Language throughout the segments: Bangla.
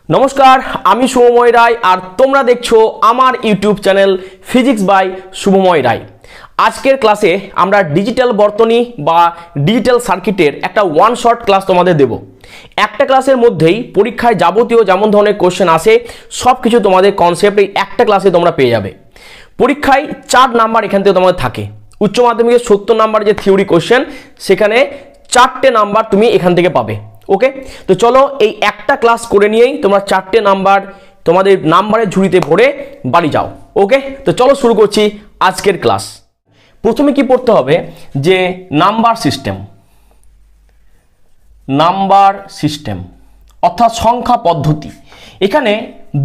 নমস্কার, আমি শুভময় রায় আর তোমরা দেখছো আমার YouTube channel physics by Shubhamoy Roy. আজকের ক্লাসে আমরা ডিজিটাল বর্তনী বা ডিজিটাল সার্কিটের একটা ওয়ান শট ক্লাস তোমাদের দেব। একটা ক্লাসের মধ্যেই পরীক্ষায় যাবতীয় যেমন ধরনের কোশ্চেন আসে সব কিছু তোমাদের কনসেপ্ট এই একটা ক্লাসে তোমরা পেয়ে যাবে। পরীক্ষায় 4 নাম্বার এখান থেকে তোমাদের থাকে। উচ্চ মাধ্যমিকের 70 নাম্বার যে থিওরি কোশ্চেন সেখানে 4টে নাম্বার তুমি এখান থেকে পাবে। ওকে, তো চলো এই একটা ক্লাস করে নিয়েই তোমরা 4টে নাম্বার তোমাদের নাম্বারের ঝুড়িতে ভরে বাড়ি যাও। ওকে, তো চলো শুরু করছি আজকের ক্লাস। প্রথমে কি পড়তে হবে যে নাম্বার সিস্টেম অর্থাৎ সংখ্যা পদ্ধতি। এখানে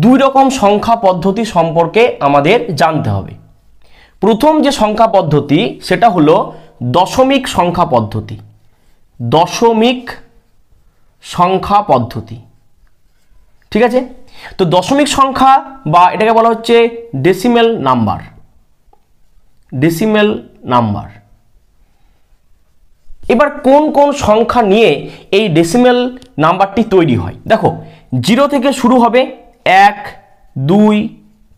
দুই রকম সংখ্যা পদ্ধতি সম্পর্কে আমাদের জানতে হবে। প্রথম যে সংখ্যা পদ্ধতি সেটা হলো দশমিক সংখ্যা পদ্ধতি। দশমিক সংখ্যা পদ্ধতি, ঠিক আছে। তো দশমিক সংখ্যা বা এটাকে বলা হচ্ছে ডেসিমেল নাম্বার। এবার কোন কোন সংখ্যা নিয়ে এই ডেসিমেল নাম্বারটি তৈরি হয় দেখো। 0 থেকে শুরু হবে 1, 2,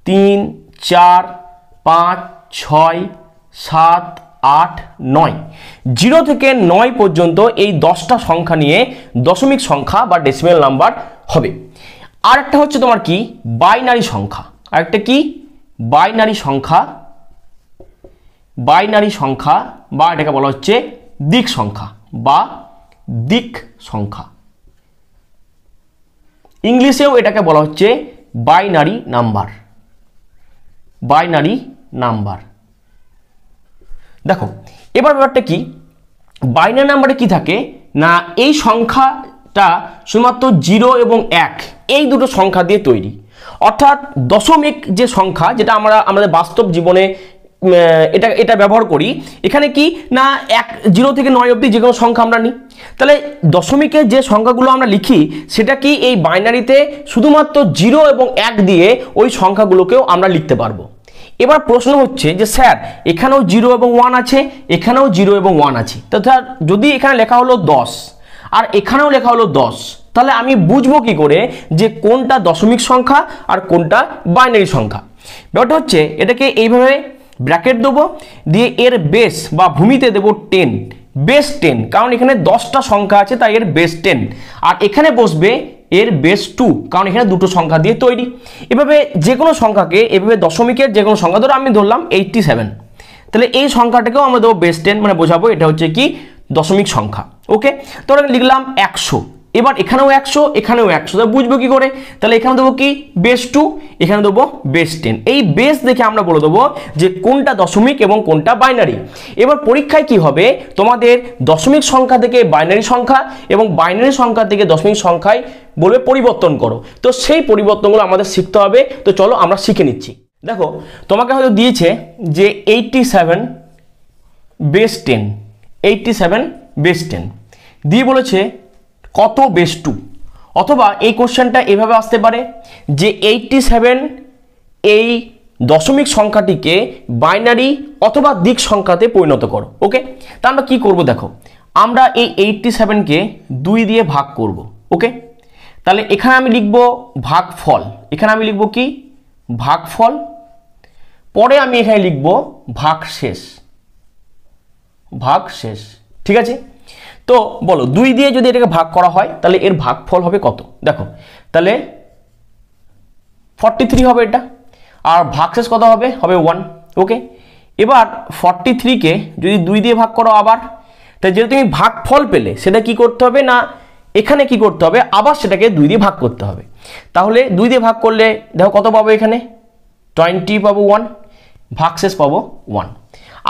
3, 4, 5, 6, 7, 8, 9। 0 থেকে 9 পর্যন্ত এই 10টা সংখ্যা নিয়ে দশমিক সংখ্যা বা ডেসিমেল নাম্বার হবে। আর একটা হচ্ছে তোমার কি বাইনারি সংখ্যা। আরেকটা কি বাইনারি সংখ্যা বা এটাকে বলা হচ্ছে দিক সংখ্যা। ইংলিশেও এটাকে বলা হচ্ছে বাইনারি নাম্বার। দেখো এবার ব্যাপারটা কি, বাইনারি নাম্বারে কি থাকে না এই সংখ্যাটা শুধুমাত্র 0 এবং 1 এই দুটো সংখ্যা দিয়ে তৈরি। অর্থাৎ দশমিক যে সংখ্যা যেটা আমরা আমাদের বাস্তব জীবনে এটা ব্যবহার করি, এখানে কি না 0 থেকে 9 অবধি যে কোনো সংখ্যা আমরা নিই। তাহলে দশমিকের যে সংখ্যাগুলো আমরা লিখি সেটা কি এই বাইনারিতে শুধুমাত্র 0 এবং 1 দিয়ে ওই সংখ্যাগুলোকেও আমরা লিখতে পারবো। এবার প্রশ্ন হচ্ছে যে স্যার এখানেও 0 এবং 1 আছে, এখানেও 0 এবং 1 আছে, তথা যদি এখানে লেখা হলো 10 আর এখানেও লেখা হলো 10, তাহলে আমি বুঝবো কি করে যে কোনটা দশমিক সংখ্যা আর কোনটা বাইনারি সংখ্যা। ব্যাপারটা হচ্ছে এটাকে এইভাবে ব্র্যাকেট দেবো, দিয়ে এর বেস বা ভূমিতে দেবো 10, বেস 10, কারণ এখানে 10টা সংখ্যা আছে তাই এর বেস 10। আর এখানে বসবে এর বেস 2, কারণ এখানে দুটো সংখ্যা দিয়ে তৈরি। এভাবে যে কোনো সংখ্যাকে এভাবে দশমিকের যে কোনো সংখ্যা ধরো আমি ধরলাম 87, তাহলে এই সংখ্যাটাকেও আমরা দেবো বেস 10, মানে বোঝাবো এটা হচ্ছে কি দশমিক সংখ্যা। ওকে, তো লিখলাম 100। এবার এখানেও 100, এখানেও 100, তাহলে বুঝবো কি করে, তাহলে এখানে দেবো কি বেস 2, এখানে দেবো বেস 10। এই বেস দেখে আমরা বলে দেবো যে কোনটা দশমিক এবং কোনটা বাইনারি। এবার পরীক্ষায় কি হবে, তোমাদের দশমিক সংখ্যা থেকে বাইনারি সংখ্যা এবং বাইনারি সংখ্যা থেকে দশমিক সংখ্যায় বলবে পরিবর্তন করো। তো সেই পরিবর্তনগুলো আমাদের শিখতে হবে। তো চলো আমরা শিখে নিচ্ছি। দেখো তোমাকে হয়তো দিয়েছে যে 87 বেস 10 দিয়ে বলেছে কত বেস 2, অথবা এই কোশ্চেনটা এভাবে আসতে পারে যে 87 এই দশমিক সংখ্যাটিকে বাইনারি অথবা দিক সংখ্যাতে পরিণত করো। ওকে, তা আমরা কি করব দেখো, আমরা এই 87কে 2 দিয়ে ভাগ করব। ওকে, তাহলে এখানে আমি লিখব ভাগফল, এখানে আমি লিখব কি ভাগফল, পরে আমি এখানে লিখব ভাগশেষ। ঠিক আছে, তো বলো 2 দিয়ে যদি এটাকে ভাগ করা হয় তাহলে এর ভাগফল হবে কত দেখো, তাহলে 43 হবে এটা, আর ভাগশেষ কত হবে 1। ওকে, এবার 43কে যদি 2 দিয়ে ভাগ করো আবার, তাই যদি তুমি ভাগফল পেলে সেটা কি করতে হবে না এখানে কি করতে হবে, আবার সেটাকে 2 দিয়ে ভাগ করতে হবে। তাহলে 2 দিয়ে ভাগ করলে দেখো কত পাবো, এখানে 20 পাবো 1, ভাগশেষ পাবো 1।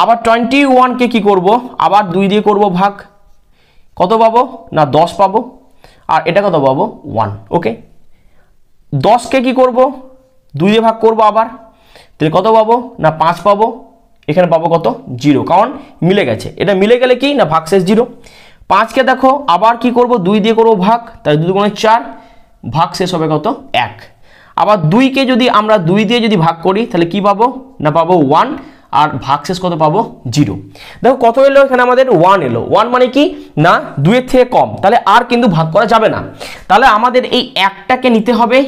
আবার 21কে কি করব, আবার 2 দিয়ে করব ভাগ, কত পাবো না 10 পাবো, আর এটা কত পাবো 1। ওকে, 10কে কি করব 2 দিয়ে ভাগ করব আবার, তাহলে কত পাবো না 5 পাবো, এখানে পাবো কত 0, কারণ মিলে গেছে। এটা মিলে গেলে কি না ভাগশেষ 0। 5কে দেখো আবার কি করব 2 দিয়ে করব ভাগ, তাহলে 2 গুণে 4, ভাগশেষ হবে কত 1। আবার 2কে যদি আমরা 2 দিয়ে যদি ভাগ করি তাহলে কি পাবো না পাবো 1, আর ভাগশেষ কত পাবো 0। দেখো কত এলো এখানে আমাদের 1 এলো। 1 মানে কি না 2 এর থেকে কম, তাহলে আর কিন্তু ভাগ করা যাবে না। তাহলে আমাদের এই একটাকে নিতে হবে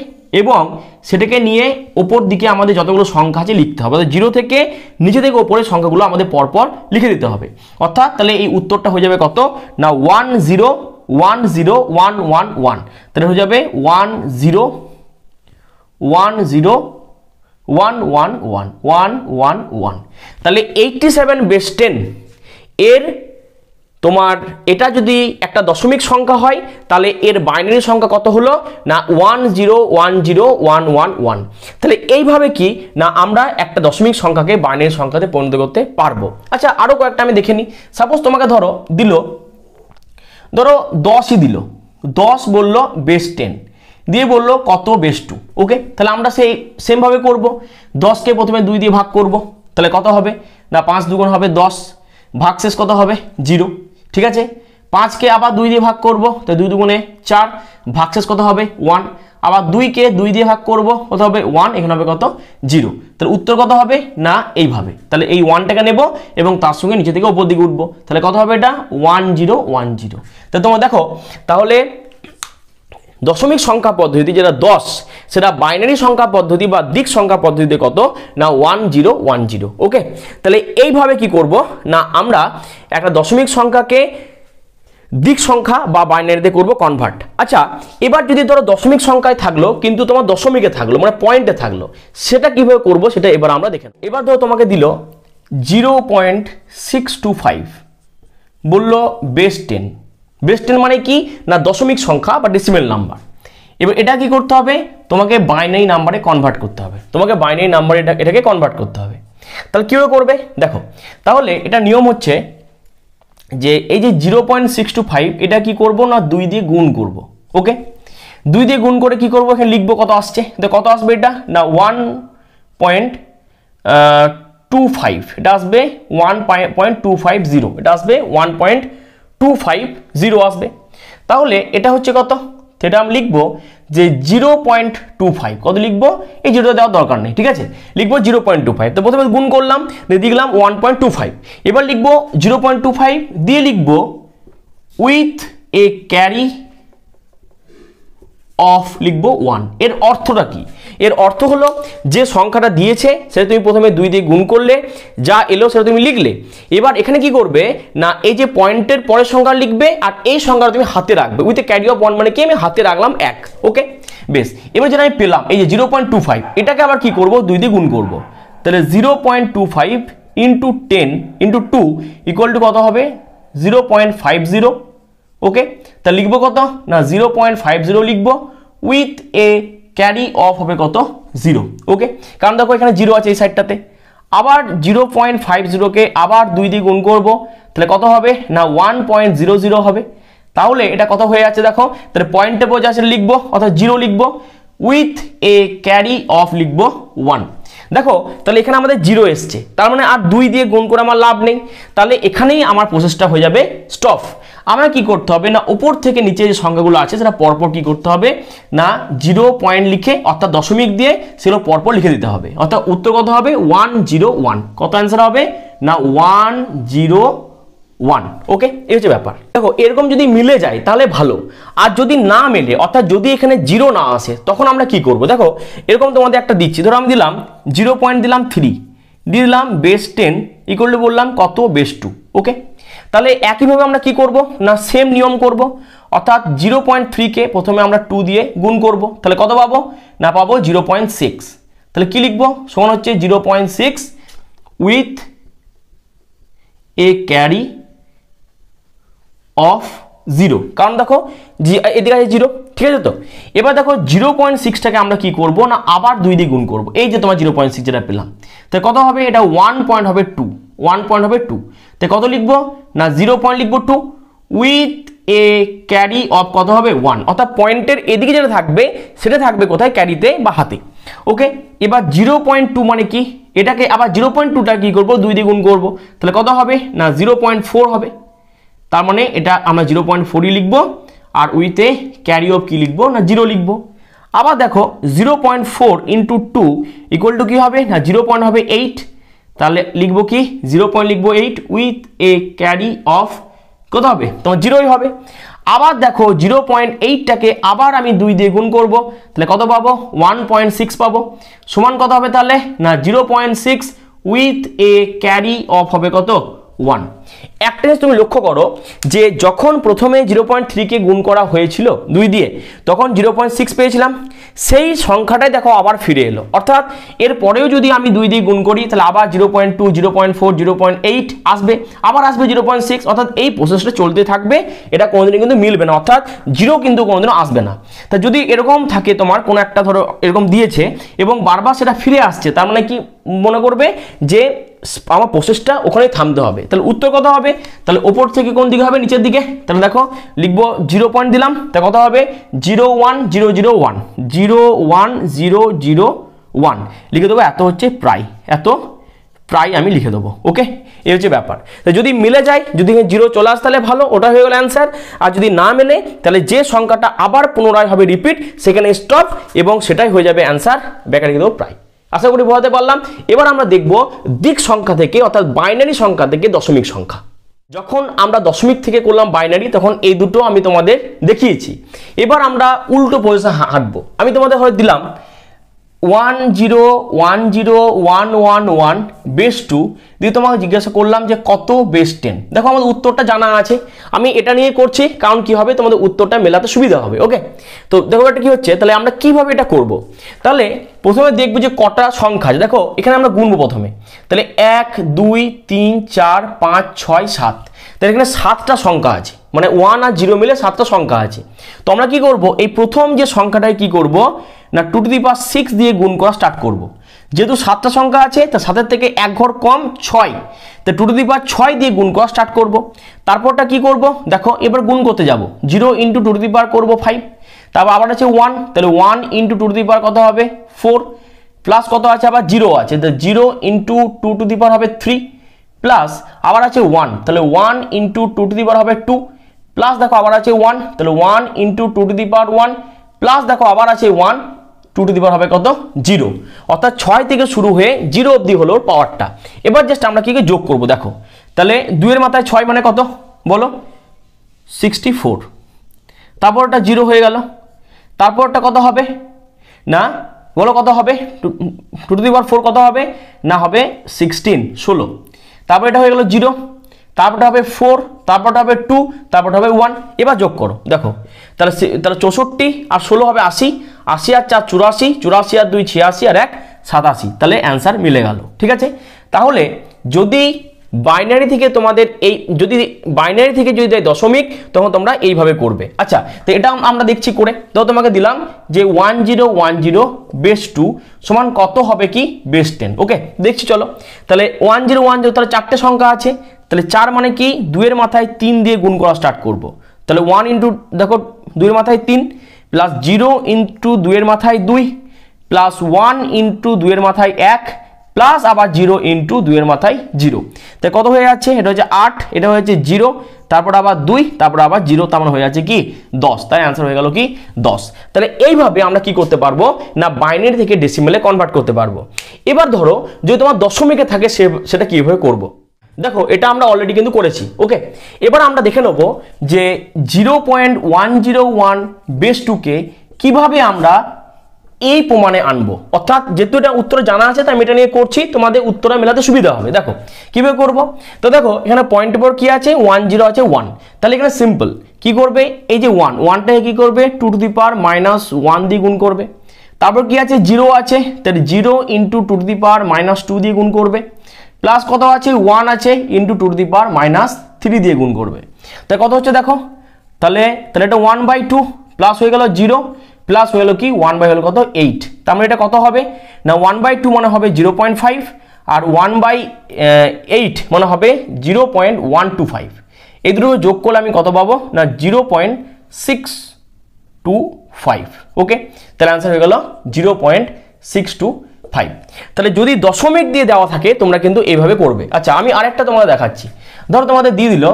এবং সেটাকে নিয়ে ওপর দিকে আমাদের যতগুলো সংখ্যা আছে লিখতে হবে। 0 থেকে নিচে থেকে ওপরের সংখ্যাগুলো আমাদের পরপর লিখে দিতে হবে। অর্থাৎ তাহলে এই উত্তরটা হয়ে যাবে কত না 1 0 1 0 1 1 1, তাহলে হয়ে যাবে 1 0 1 0 1 1 1 1 1 1। তাহলে 87 বেস 10 এর তোমার এটা যদি একটা দশমিক সংখ্যা হয় তাহলে এর বাইনারি সংখ্যা কত হলো না 1 0 1 0 1 1 1। তাহলে এইভাবে কি না আমরা একটা দশমিক সংখ্যাকে বাইনারি সংখ্যাতে পরিণত করতে পারবো। আচ্ছা আরো কয়েকটা আমি দেখে নিই। সাপোজ তোমাকে ধরো 10ই দিল, 10 বললো বেস 10 দিয়ে বললো কত বেস 2। ওকে, তাহলে আমরা সেই সেম ভাবে করব। 10কে প্রথমে 2 দিয়ে ভাগ করব, তাহলে কত হবে না 5 দুগুণ হবে 10, ভাগশেষ কত হবে 0। ঠিক আছে, 5কে আবার 2 দিয়ে ভাগ করব, তাহলে 2 দুগুণে 4, ভাগশেষ কত হবে 1। আবার 2কে 2 দিয়ে ভাগ করব, কত হবে 1, এখানে হবে কত 0। তাহলে উত্তর কত হবে না এইভাবে। তাহলে এই 1টাকে নেব এবং তার সঙ্গে নিচে থেকে উপর দিকে উঠবো, তাহলে কত হবে এটা 1 0 1 0। তাহলে তোমরা দেখো তাহলে দশমিক সংখ্যা পদ্ধতি যেটা 10 সেটা বাইনারি সংখ্যা পদ্ধতি বা দিক সংখ্যা পদ্ধতিতে কত না 1 0 1 0। ওকে, তাহলে এইভাবে কি করব না আমরা একটা দশমিক সংখ্যাকে দিক সংখ্যা বা বাইনারিতে করব কনভার্ট। আচ্ছা এবার যদি ধরো দশমিক সংখ্যায় থাকলো কিন্তু তোমার দশমিকে থাকলো মানে পয়েন্টে থাকলো, সেটা কিভাবে করব সেটা এবার আমরা দেখে নেব। এবার ধরো তোমাকে দিল 0.625 বললো বেস 10। বেস 10 মানে কি না দশমিক সংখ্যা বা ডেসিমেল নাম্বার। এবার এটা কি করতে হবে তোমাকে বাইনারি নাম্বারে কনভার্ট করতে হবে, তোমাকে বাইনারি নাম্বারে এটাকে কনভার্ট করতে হবে। তাহলে কীভাবে করবে দেখো, তাহলে এটা নিয়ম হচ্ছে যে এই যে 0.625 এটা কি করব না 2 দিয়ে গুণ করব। ওকে, 2 দিয়ে গুণ করে কি করব এখানে লিখবো কত আসছে, কত আসবে এটা না 1.25, এটা আসবে 1.250, এটা আসবে 1.250 আসবে। তাহলে এটা হচ্ছে কত, সেটা আমি লিখবো যে 0.25, কত লিখবো এই 0টা দেওয়ার দরকার নেই, ঠিক আছে লিখবো 0.25। তো প্রথমে গুণ করলাম দিয়ে লিখলাম 1.25, এবার লিখবো 0.25 দিয়ে লিখবো উইথ এ ক্যারি অফ লিখবো 1। এর অর্থটা কি, এর অর্থ হলো যে সংখ্যাটা দিয়েছে সেটা তুমি প্রথমে 2 দিয়ে গুণ করলে, যা এলো সেটা তুমি লিখলে। এবার এখানে কি করবে না এই যে পয়েন্টের পরের সংখ্যা লিখবে আর এই সংখ্যাটা তুমি হাতে রাখবে উইথ ক্যারি অফ 1 মানে কি আমি হাতে রাখলাম 1। ওকে বেশ, এবার যেটা আমি পেলাম এই যে 0.25 এটাকে আবার কি করব 2 দিয়ে গুণ করব, তাহলে 0.25 ইন্টু 10 ইন্টু 2 ইকুয়াল টু কত হবে 0.50। ওকে, তাহলে লিখবো কত না 0.50 লিখবো উইথ এ ক্যারি অফ হবে কত 0। ওকে, কারণ দেখো এখানে 0 আছে এই সাইডটাতে। আবার 0.50কে আবার 2 দিয়ে গুণ করব, তাহলে কত হবে না 1.00 হবে। তাহলে এটা কত হয়ে যাচ্ছে দেখো, তাহলে পয়েন্টে বোঝা আছে লিখবো অর্থাৎ 0 লিখবো উইথ এ ক্যারি অফ লিখবো 1। দেখো তাহলে এখানে আমাদের 0 এসছে, তার মানে আর 2 দিয়ে গুণ করে আমার লাভ নেই, তাহলে এখানেই আমার প্রসেসটা হয়ে যাবে স্টপ। আমরা কি করতে হবে না উপর থেকে নিচে যে সংখ্যাগুলো আছে সেটা পরপর কি করতে হবে না 0 পয়েন্ট লিখে অর্থাৎ দশমিক দিয়ে সেগুলো পরপর লিখে দিতে হবে। অর্থাৎ উত্তর কত হবে 101, কত অ্যান্সার হবে না 101। ওকে, এই হচ্ছে ব্যাপার। দেখো এরকম যদি মিলে যায় তাহলে ভালো, আর যদি না মেলে অর্থাৎ যদি এখানে 0 না আসে তখন আমরা কি করব। দেখো এরকম তোমাদের একটা দিচ্ছি, ধরো আমি দিলাম 0.3 দিয়ে দিলাম বেস 10 ইকুয়াল টু বললাম কত বেস 2। ওকে, তাহলে একইভাবে আমরা কি করব না সেম নিয়ম করব, অর্থাৎ 0.3কে প্রথমে আমরা 2 দিয়ে গুণ করব, তাহলে কত পাবো না পাবো 0.6। তাহলে কি লিখবো সমান হচ্ছে 0.6 উইথ এ ক্যারি অফ 0, কারণ দেখো এদিকে আছে 0, ঠিক আছে। তো এবার দেখো 0.6টাকে আমরা কি করব না আবার 2 দিয়ে গুণ করব, এই যে তোমার 0.6 যেটা পেলাম, তাহলে কত হবে এটা 1 পয়েন্ট হবে 2, 1 পয়েন্ট হবে 2। তাই কত লিখবো না 0 পয়েন্ট লিখবো 2 উইথ এ ক্যারি অফ কত হবে 1, অর্থাৎ পয়েন্টের এদিকে যেটা থাকবে সেটা থাকবে কোথায় ক্যারিতে বা হাতে। ওকে, এবার 0.2 মানে কি এটাকে আবার 0.2টা কি করব 2 দিয়ে গুণ করব, তাহলে কত হবে না 0.4 হবে। তার মানে এটা আমরা 0.4ই লিখবো আর উইথে ক্যারি অফ কি লিখবো না 0 লিখবো। আবার দেখো 0.4 ইন্টু 2 ইকুয়াল টু কি হবে না 0 পয়েন্ট হবে 8, তাহলে লিখবো কি 0.8 উইথ এ ক্যারি অফ কত হবে তোমার 0ই হবে। আবার দেখো 0.8টাকে আবার আমি 2 দিয়ে গুণ করব, তাহলে কত পাবো 1.6 পাবো, সমান কত হবে তাহলে না 0.6 উইথ এ ক্যারি অফ হবে কত 1। একটা জিনিস তুমি লক্ষ্য করো যে যখন প্রথমে 0.3কে গুণ করা হয়েছিল 2 দিয়ে তখন 0.6 পেয়েছিলাম, সেই সংখ্যাটাই দেখো আবার ফিরে এলো, অর্থাৎ এর পরেও যদি আমি 2 দিয়ে গুণ করি তাহলে আবার 0.2 0.4 0.8 আসবে, আবার আসবে 0.6, অর্থাৎ এই প্রসেসটা চলতে থাকবে, এটা কোনোদিনই কিন্তু মিলবে না, অর্থাৎ 0 কিন্তু কোনোদিনও আসবে না। তা যদি এরকম থাকে তোমার কোনো একটা ধরো এরকম দিয়েছে এবং বারবার সেটা ফিরে আসছে, তার মানে কি মনে করবে যে আমার প্রসেসটা ওখানেই থামতে হবে। তাহলে উত্তর কত হবে, তাহলে ওপর থেকে কোন দিকে হবে নিচের দিকে, তাহলে দেখো লিখবো 0 পয়েন্ট দিলাম, তা কত হবে 01001 01001 লিখে দেবো, এত হচ্ছে প্রায়, এত প্রায় আমি লিখে দেবো। ওকে, এই হচ্ছে ব্যাপার। তো যদি মিলে যায়, যদি 0 চলে আসে তাহলে ভালো, ওটা হয়ে গেল অ্যান্সার। আর যদি না মেলে তাহলে যে সংখ্যাটা আবার পুনরায় হবে রিপিট সেখানে স্টপ এবং সেটাই হয়ে যাবে অ্যান্সার, ব্যাকে লিখে দেবো প্রায়। আশা করি বোঝাতে পারলাম। এবার আমরা দেখব দিক সংখ্যা থেকে অর্থাৎ বাইনারি সংখ্যা থেকে দশমিক সংখ্যা। যখন আমরা দশমিক থেকে করলাম বাইনারি তখন এই দুটো আমি তোমাদের দেখিয়েছি। এবার আমরা উল্টো পজিশন হাঁটবো। আমি তোমাদের হয়তো দিলাম 1010111 বেস 2 দিয়ে তোমাকে জিজ্ঞাসা করলাম যে কত বেস 10। দেখো আমাদের উত্তরটা জানা আছে, আমি এটা নিয়ে করছি কারণ কি হবে তোমাদের উত্তরটা মেলাতে সুবিধা হবে। ওকে, তো দেখো এটা কি হচ্ছে, তাহলে আমরা কিভাবে এটা করব। তাহলে প্রথমে দেখবো যে কটা সংখ্যা আছে, দেখো এখানে আমরা গুনবো প্রথমে, তাহলে 1 2 3 4 5 6 7, তাহলে এখানে 7টা সংখ্যা আছে, মানে 1 আর 0 মিলে 7টা সংখ্যা আছে। তো আমরা কি করব, এই প্রথম যে সংখ্যাটাই কি করব না 2 টু দি পাওয়ার 6 দিয়ে গুণ করা স্টার্ট করব। যেহেতু 7টা সংখ্যা আছে তা 7 থেকে এক ঘর কম 6, তো 2 টু দি পাওয়ার 6 দিয়ে গুণ করা স্টার্ট করব। তারপরটা কি করব, দেখো এবার গুণ করতে যাব, 0 ইন্টু 2 টু দি পাওয়ার করবো 5, তারপর আবার আছে 1, তাহলে 1 ইন্টু 2 টু দি পাওয়ার কত হবে 4, প্লাস কত আছে আবার 0 আছে, তো 0 ইন্টু 2 টু দি পাওয়ার হবে 3, প্লাস আবার আছে 1, তাহলে 1 ইন্টু 2 টু দি পাওয়ার হবে 2, প্লাস দেখো আবার আছে 1, তাহলে 1 into 2 two the power 1, plus দেখো আবার আছে 1, 2 টু দি পাওয়ার হবে কত 0, অর্থাৎ 6 থেকে শুরু হয়ে 0 অবধি হলো পাওয়ারটা। এবার জাস্ট আমরা কি যোগ করব, দেখো তাহলে 2 এর মাথায় 6 মানে কত বলো 64, তারপরটা 0 হয়ে গেল, তারপরটা কত হবে না বলো কত হবে 2 টু দি পাওয়ার 4 কত হবে না হবে 16, তারপর এটা হয়ে গেল 0, তারপরটা হবে 4, তারপরটা হবে 2, তারপরটা হবে 1। এবার যোগ করো, দেখো তাহলে 64 আর 16 হবে 80, 80 আর 4 84, 84 আর 2 86 আর 1 87, তাহলে অ্যান্সার মিলে গেল। ঠিক আছে, তাহলে যদি বাইনারি থেকে তোমাদের যদি বাইনারি থেকে যদি দেয় দশমিক তখন তোমরা এইভাবে করবে। আচ্ছা, তো এটা আমরা দেখছি করে, তো তোমাকে দিলাম যে 1010 বেস 2 সমান কত হবে কি বেস 10। ওকে, দেখছি চলো, তাহলে 1010 তাহলে 4টে সংখ্যা আছে, তাহলে 4 মানে কি 2 এর মাথায় 3 দিয়ে গুণ করা স্টার্ট করব। তাহলে 1 ইন্টু দেখো 2 এর মাথায় 3, প্লাস 0 ইন্টু 2 এর মাথায় 2, প্লাস 1 ইন্টু 2 এর মাথায় 1, প্লাস আবার 0 ইন্টু 2 এর মাথায় 0, তাই কত হয়ে যাচ্ছে, এটা হচ্ছে 8, এটা হয়েছে 0, তারপর আবার 2, তারপর আবার 0, তার মানে হয়ে যাচ্ছে কি 10, তাই অ্যান্সার হয়ে গেল কি 10। তাহলে এইভাবে আমরা কি করতে পারবো না বাইনারি থেকে ডেসিমেলে কনভার্ট করতে পারবো। এবার ধরো যদি তোমার দশমিকে থাকে সেটা কিভাবে করব। দেখো এটা আমরা অলরেডি কিন্তু করেছি। ওকে, এবার আমরা দেখে নেব যে 0.101 বেস 2কে কিভাবে আমরা এই প্রমাণে আনবো, অর্থাৎ যেহেতু এটা উত্তর জানা আছে তাই আমি এটা নিয়ে করছি, তোমাদের উত্তরটা মেলাতে সুবিধা হবে। দেখো কিভাবে করব, তো দেখো এখানে পয়েন্টের পর কি আছে 10 আছে 1, তাহলে এখানে সিম্পল কি করবে, এই যে 1টাকে কি করবে 2 টু দি পাওয়ার -1 দিয়ে গুণ করবে, তারপর কি আছে 0 আছে, তাহলে 0 ইন্টু 2 টু দি পাওয়ার -2 দিয়ে গুণ করবে, প্লাস কত আছে 1 আছে ইন্টু 2 টু দি পাওয়ার -3 দিয়ে গুণ করবে, তাই কত হচ্ছে দেখো, তাহলে এটা 1/2 প্লাস হয়ে গেল 0, প্লাস হয়ে গেল কি 1 হলো কত 8, তার মানে এটা কত হবে না 1/2 মানে হবে 0.5 আর 1/8 মানে হবে 0.125, এই দুটো যোগ করলে আমি কত পাবো না 0.625। ওকে, তাহলে অ্যান্সার হয়ে গেল 0.625। তাহলে যদি দশমিক দিয়ে দেওয়া থাকে তোমরা কিন্তু এইভাবে করবে। আচ্ছা, আমি আরেকটা তোমাদের দেখাচ্ছি, ধরো তোমাদের দিয়ে দিল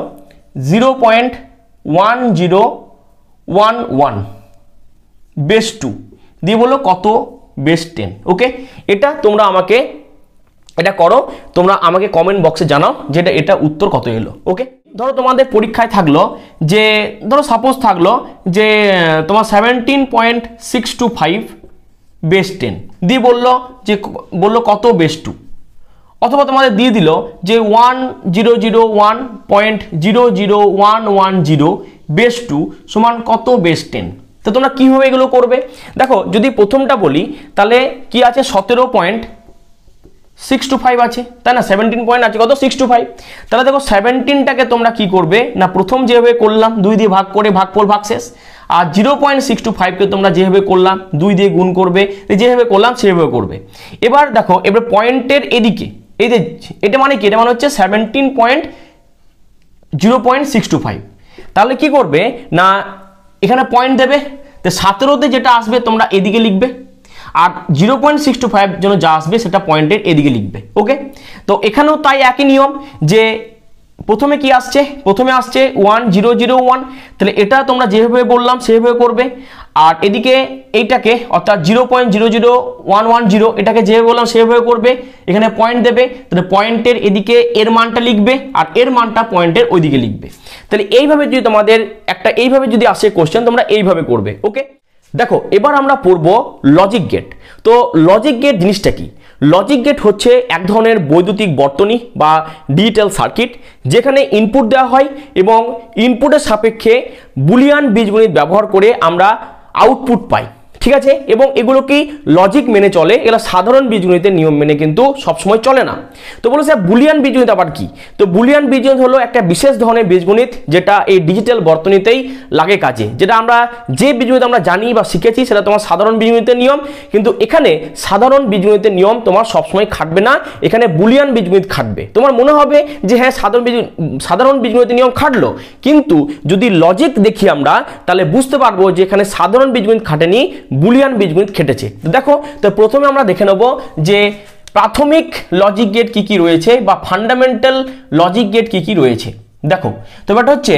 0.1011 বেস 2 দিয়ে বলো কত বেস 10। ওকে, এটা তোমরা আমাকে এটা করো, তোমরা আমাকে কমেন্ট বক্সে জানাও যেটা এটা উত্তর কত এলো। ওকে, ধরো তোমাদের পরীক্ষায় থাকলো যে, ধরো সাপোজ থাকলো যে তোমার 17.625 বেস 10 দিয়ে বললো কত বেস 2, অথবা তোমাদের দিয়ে দিল যে 1001.00110 বেস 2 সমান কত বেস 10। তো তোমরা কিভাবে এগুলো করবে? দেখো, যদি প্রথমটা বলি তাহলে কি আছে, 17.625 আছে, তাই না? 17 পয়েন্ট আছে কত, 625। তাহলে দেখো 17টাকে তোমরা কি করবে না, প্রথম যেভাবে করলাম 2 দিয়ে ভাগ করে ভাগফল ভাগশেষ, আর 0.625কে তোমরা যেভাবে করলাম 2 দিয়ে গুণ করবে, যেভাবে করলাম সেভাবে করবে। এবার দেখো, এবার পয়েন্টের এদিকে এই যে এটা মানে কি, এটা মানে হচ্ছে 17.0.625। তাহলে কি করবে না, এখানে পয়েন্ট দেবে, তো 17তে যেটা আসবে তোমরা এদিকে লিখবে, আর 0.625 জন্য যা আসবে সেটা পয়েন্টের এদিকে লিখবে। ওকে, তো এখানেও তাই একই নিয়ম যে প্রথমে কি আসছে, প্রথমে আসছে 1001, তাহলে এটা তোমরা যেভাবে বললাম সেভাবে করবে, আর এদিকে এইটাকে অর্থাৎ 0.00110 এটাকে যেভাবে বললাম সেভাবে করবে, এখানে পয়েন্ট দেবে, তাহলে পয়েন্টের এদিকে এর মানটা লিখবে আর এর মানটা পয়েন্টের ওইদিকে লিখবে। তাহলে এইভাবে যদি তোমাদের এইভাবে যদি আসে কোশ্চেন, তোমরা এইভাবে করবে। ওকে, দেখো এবার আমরা পড়ব লজিক গেট। তো লজিক গেট জিনিসটা কি? লজিক গেট হচ্ছে এক ধরনের বৈদ্যুতিক বর্তনী বা ডিজিটাল সার্কিট, যেখানে ইনপুট দেওয়া হয় এবং ইনপুটের সাপেক্ষে বুলিয়ান বীজগণিত ব্যবহার করে আমরা আউটপুট পাই। ঠিক আছে, এবং এগুলো কি লজিক মেনে চলে, এগুলো সাধারণ বীজগণিতের নিয়ম মেনে কিন্তু সবসময় চলে না। তো বলো স্যার বুলিয়ান বীজগণিত আবার কি? তো বুলিয়ান বীজগণিত হলো একটা বিশেষ ধরনের বীজগণিত যেটা এই ডিজিটাল বর্তনীতেই লাগে কাজে, যেটা আমরা যে বীজগণিত আমরা জানি বা শিখেছি সেটা তোমার সাধারণ বীজগণিতের নিয়ম, কিন্তু এখানে সাধারণ বীজগণিতের নিয়ম তোমার সবসময় খাটবে না, এখানে বুলিয়ান বীজগণিত খাটবে। তোমার মনে হবে যে হ্যাঁ সাধারণ বীজগণিতের নিয়ম খাটলো, কিন্তু যদি লজিক দেখি আমরা তাহলে বুঝতে পারবো যে এখানে সাধারণ বীজগণিত খাটেনি, বুলিয়ান বীজগণিত খেটেছে। দেখো, তো প্রথমে আমরা দেখে নেব যে প্রাথমিক লজিক গেট কি কি রয়েছে বা ফান্ডামেন্টাল লজিক গেট কি কি রয়েছে। দেখো, তো এটা হচ্ছে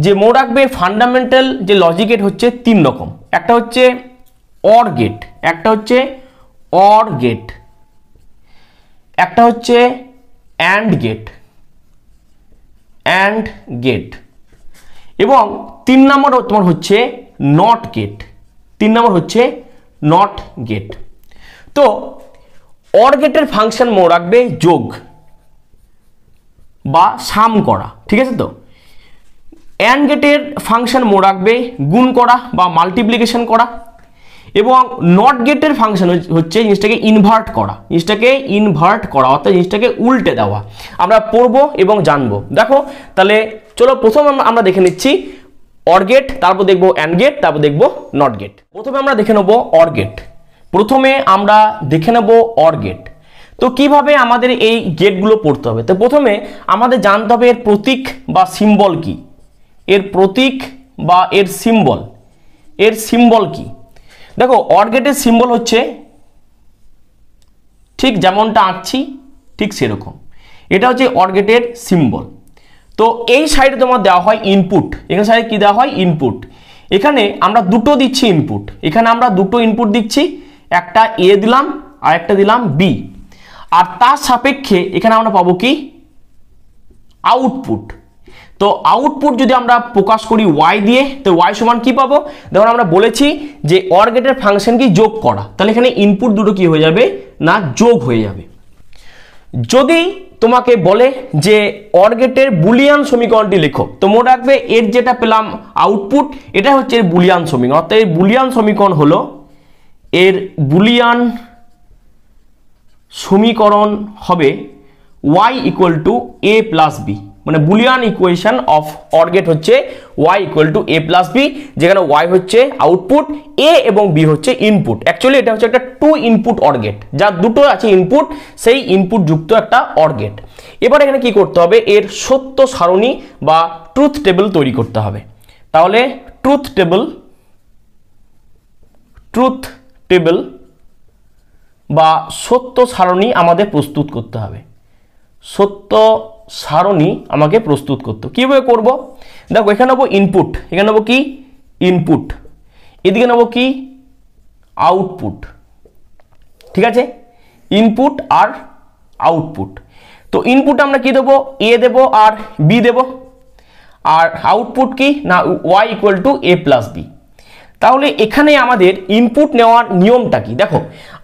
যে মনে রাখবে ফান্ডামেন্টাল যে লজিক গেট হচ্ছে 3 রকম। একটা হচ্ছে অর গেট, একটা হচ্ছে অর গেট, একটা হচ্ছে অ্যান্ড গেট, এবং 3 নম্বর তোমার হচ্ছে নট গেট। 3 নম্বর হচ্ছে নট গেট। তো অর গেটের ফাংশন মনে রাখবে যোগ বা সাম করা, ঠিক আছে? তো অ্যান্ড গেটের ফাংশন মনে রাখবে গুণ করা বা মাল্টিপ্লিকেশন করা, এবং নট গেটের ফাংশন হচ্ছে জিনিসটাকে ইনভার্ট করা, অর্থাৎ জিনিসটাকে উল্টে দেওয়া। আমরা পড়বো এবং জানবো। দেখো, তাহলে চলো প্রথম আমরা দেখে নিচ্ছি অর গেট, তারপর দেখবো অ্যান্ড গেট, তারপর দেখবো নট গেট। প্রথমে আমরা দেখে নেবো অর গেট। তো কিভাবে আমাদের এই গেটগুলো পড়তে হবে? তো প্রথমে আমাদের জানতে হবে এর প্রতীক বা সিম্বল কি, এর সিম্বল কি। দেখো, অর গেটের সিম্বল হচ্ছে ঠিক যেমনটা আঁকছি ঠিক সেরকম, এটা হচ্ছে অর গেটের সিম্বল। তো এই সাইডে তোমার দেওয়া হয় ইনপুট, এখানে সাইডে কি দেওয়া হয় ইনপুট। এখানে আমরা দুটো দিচ্ছি ইনপুট, এখানে আমরা দুটো ইনপুট দিচ্ছি, একটা এ দিলাম আর একটা দিলাম বি, আর তার সাপেক্ষে এখানে আমরা পাবো কি আউটপুট। তো আউটপুট যদি আমরা প্রকাশ করি ওয়াই দিয়ে, তো ওয়াই সমান কি পাবো? দেখুন আমরা বলেছি যে অর গেটের ফাংশন কি যোগ করা, তাহলে এখানে ইনপুট দুটো কি হয়ে যাবে না যোগ হয়ে যাবে। যদি তোমাকে বলে যে অর গেটের বুলিয়ান সমীকরণটি লেখো, তো মনে রাখবে এর যেটা পেলাম আউটপুট এটা হচ্ছে এর বুলিয়ান সমীকরণ, অর্থাৎ এর বুলিয়ান সমীকরণ হলো হবে y equal to a plus B, মানে Boolean equation of OR gate হচ্ছে y equal to a plus B, যেখানে y হচ্ছে আউটপুট, a এবং b হচ্ছে ইনপুট। অ্যাকচুয়ালি এটা হচ্ছে একটা 2 ইনপুট অর গেট, যার দুটো আছে ইনপুট, সেই ইনপুট যুক্ত একটা অর গেট। এবার এখানে কি করতে হবে, এর সত্য সারণী বা ট্রুথ টেবিল তৈরি করতে হবে। তাহলে ট্রুথ টেবিল বা সত্য সারণী আমাদের প্রস্তুত করতে হবে। কিভাবে করব? দেখো, এখানে নেবো ইনপুট, এখানে নেবো কি ইনপুট, এদিকে নেবো কি আউটপুট, ঠিক আছে? ইনপুট আর আউটপুট। তো ইনপুট আমরা কি দেবো, এ দেবো আর বি দেবো, আর আউটপুট কি না Y equal to A plus B. তাহলে এখানে আমাদের ইনপুট নেওয়ার নিয়মটা কি, দেখো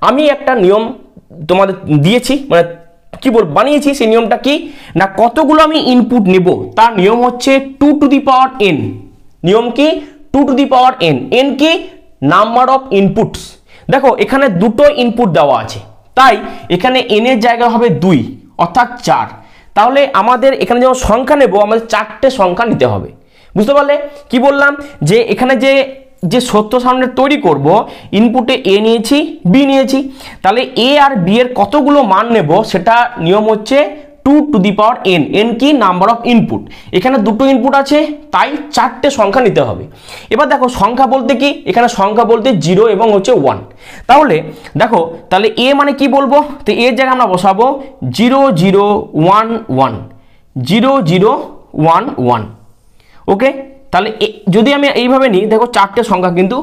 আমি একটা নিয়ম তোমাদের দিয়েছি, মানে কি বল বানিয়েছি, সেই নিয়মটা কি না কতগুলো আমি ইনপুট নেব তার নিয়ম হচ্ছে 2 টু দি পাওয়ার n। নিয়ম কি 2 two the power n। n কি নাম্বার অফ ইনপুটস। দেখো এখানে দুটো ইনপুট দেওয়া আছে, তাই এখানে n এর জায়গা হবে 2 অর্থাৎ 4। তাহলে আমাদের এখানে যখন সংখ্যা নেব আমাদের 4টে সংখ্যা নিতে হবে। বুঝতে পারলে কি বললাম, যে এখানে যে সত্য সারণী তৈরি করব, ইনপুটে এ নিয়েছি বি নিয়েছি, তাহলে এ আর বি এর কতগুলো মান নেব সেটা নিয়ম হচ্ছে 2 two the power n। n কি নাম্বার অফ ইনপুট, এখানে দুটো ইনপুট আছে তাই 4টে সংখ্যা নিতে হবে। এবার দেখো সংখ্যা বলতে কি, এখানে সংখ্যা বলতে 0 এবং হচ্ছে 1। তাহলে দেখো তাহলে এ মানে কি বলবো, তো এর জায়গায় আমরা বসাবো 0 0 1 1 0 0 1 1। ওকে, তাহলে যদি আমি এইভাবে নিই, দেখো 4টে সংখ্যা কিন্তু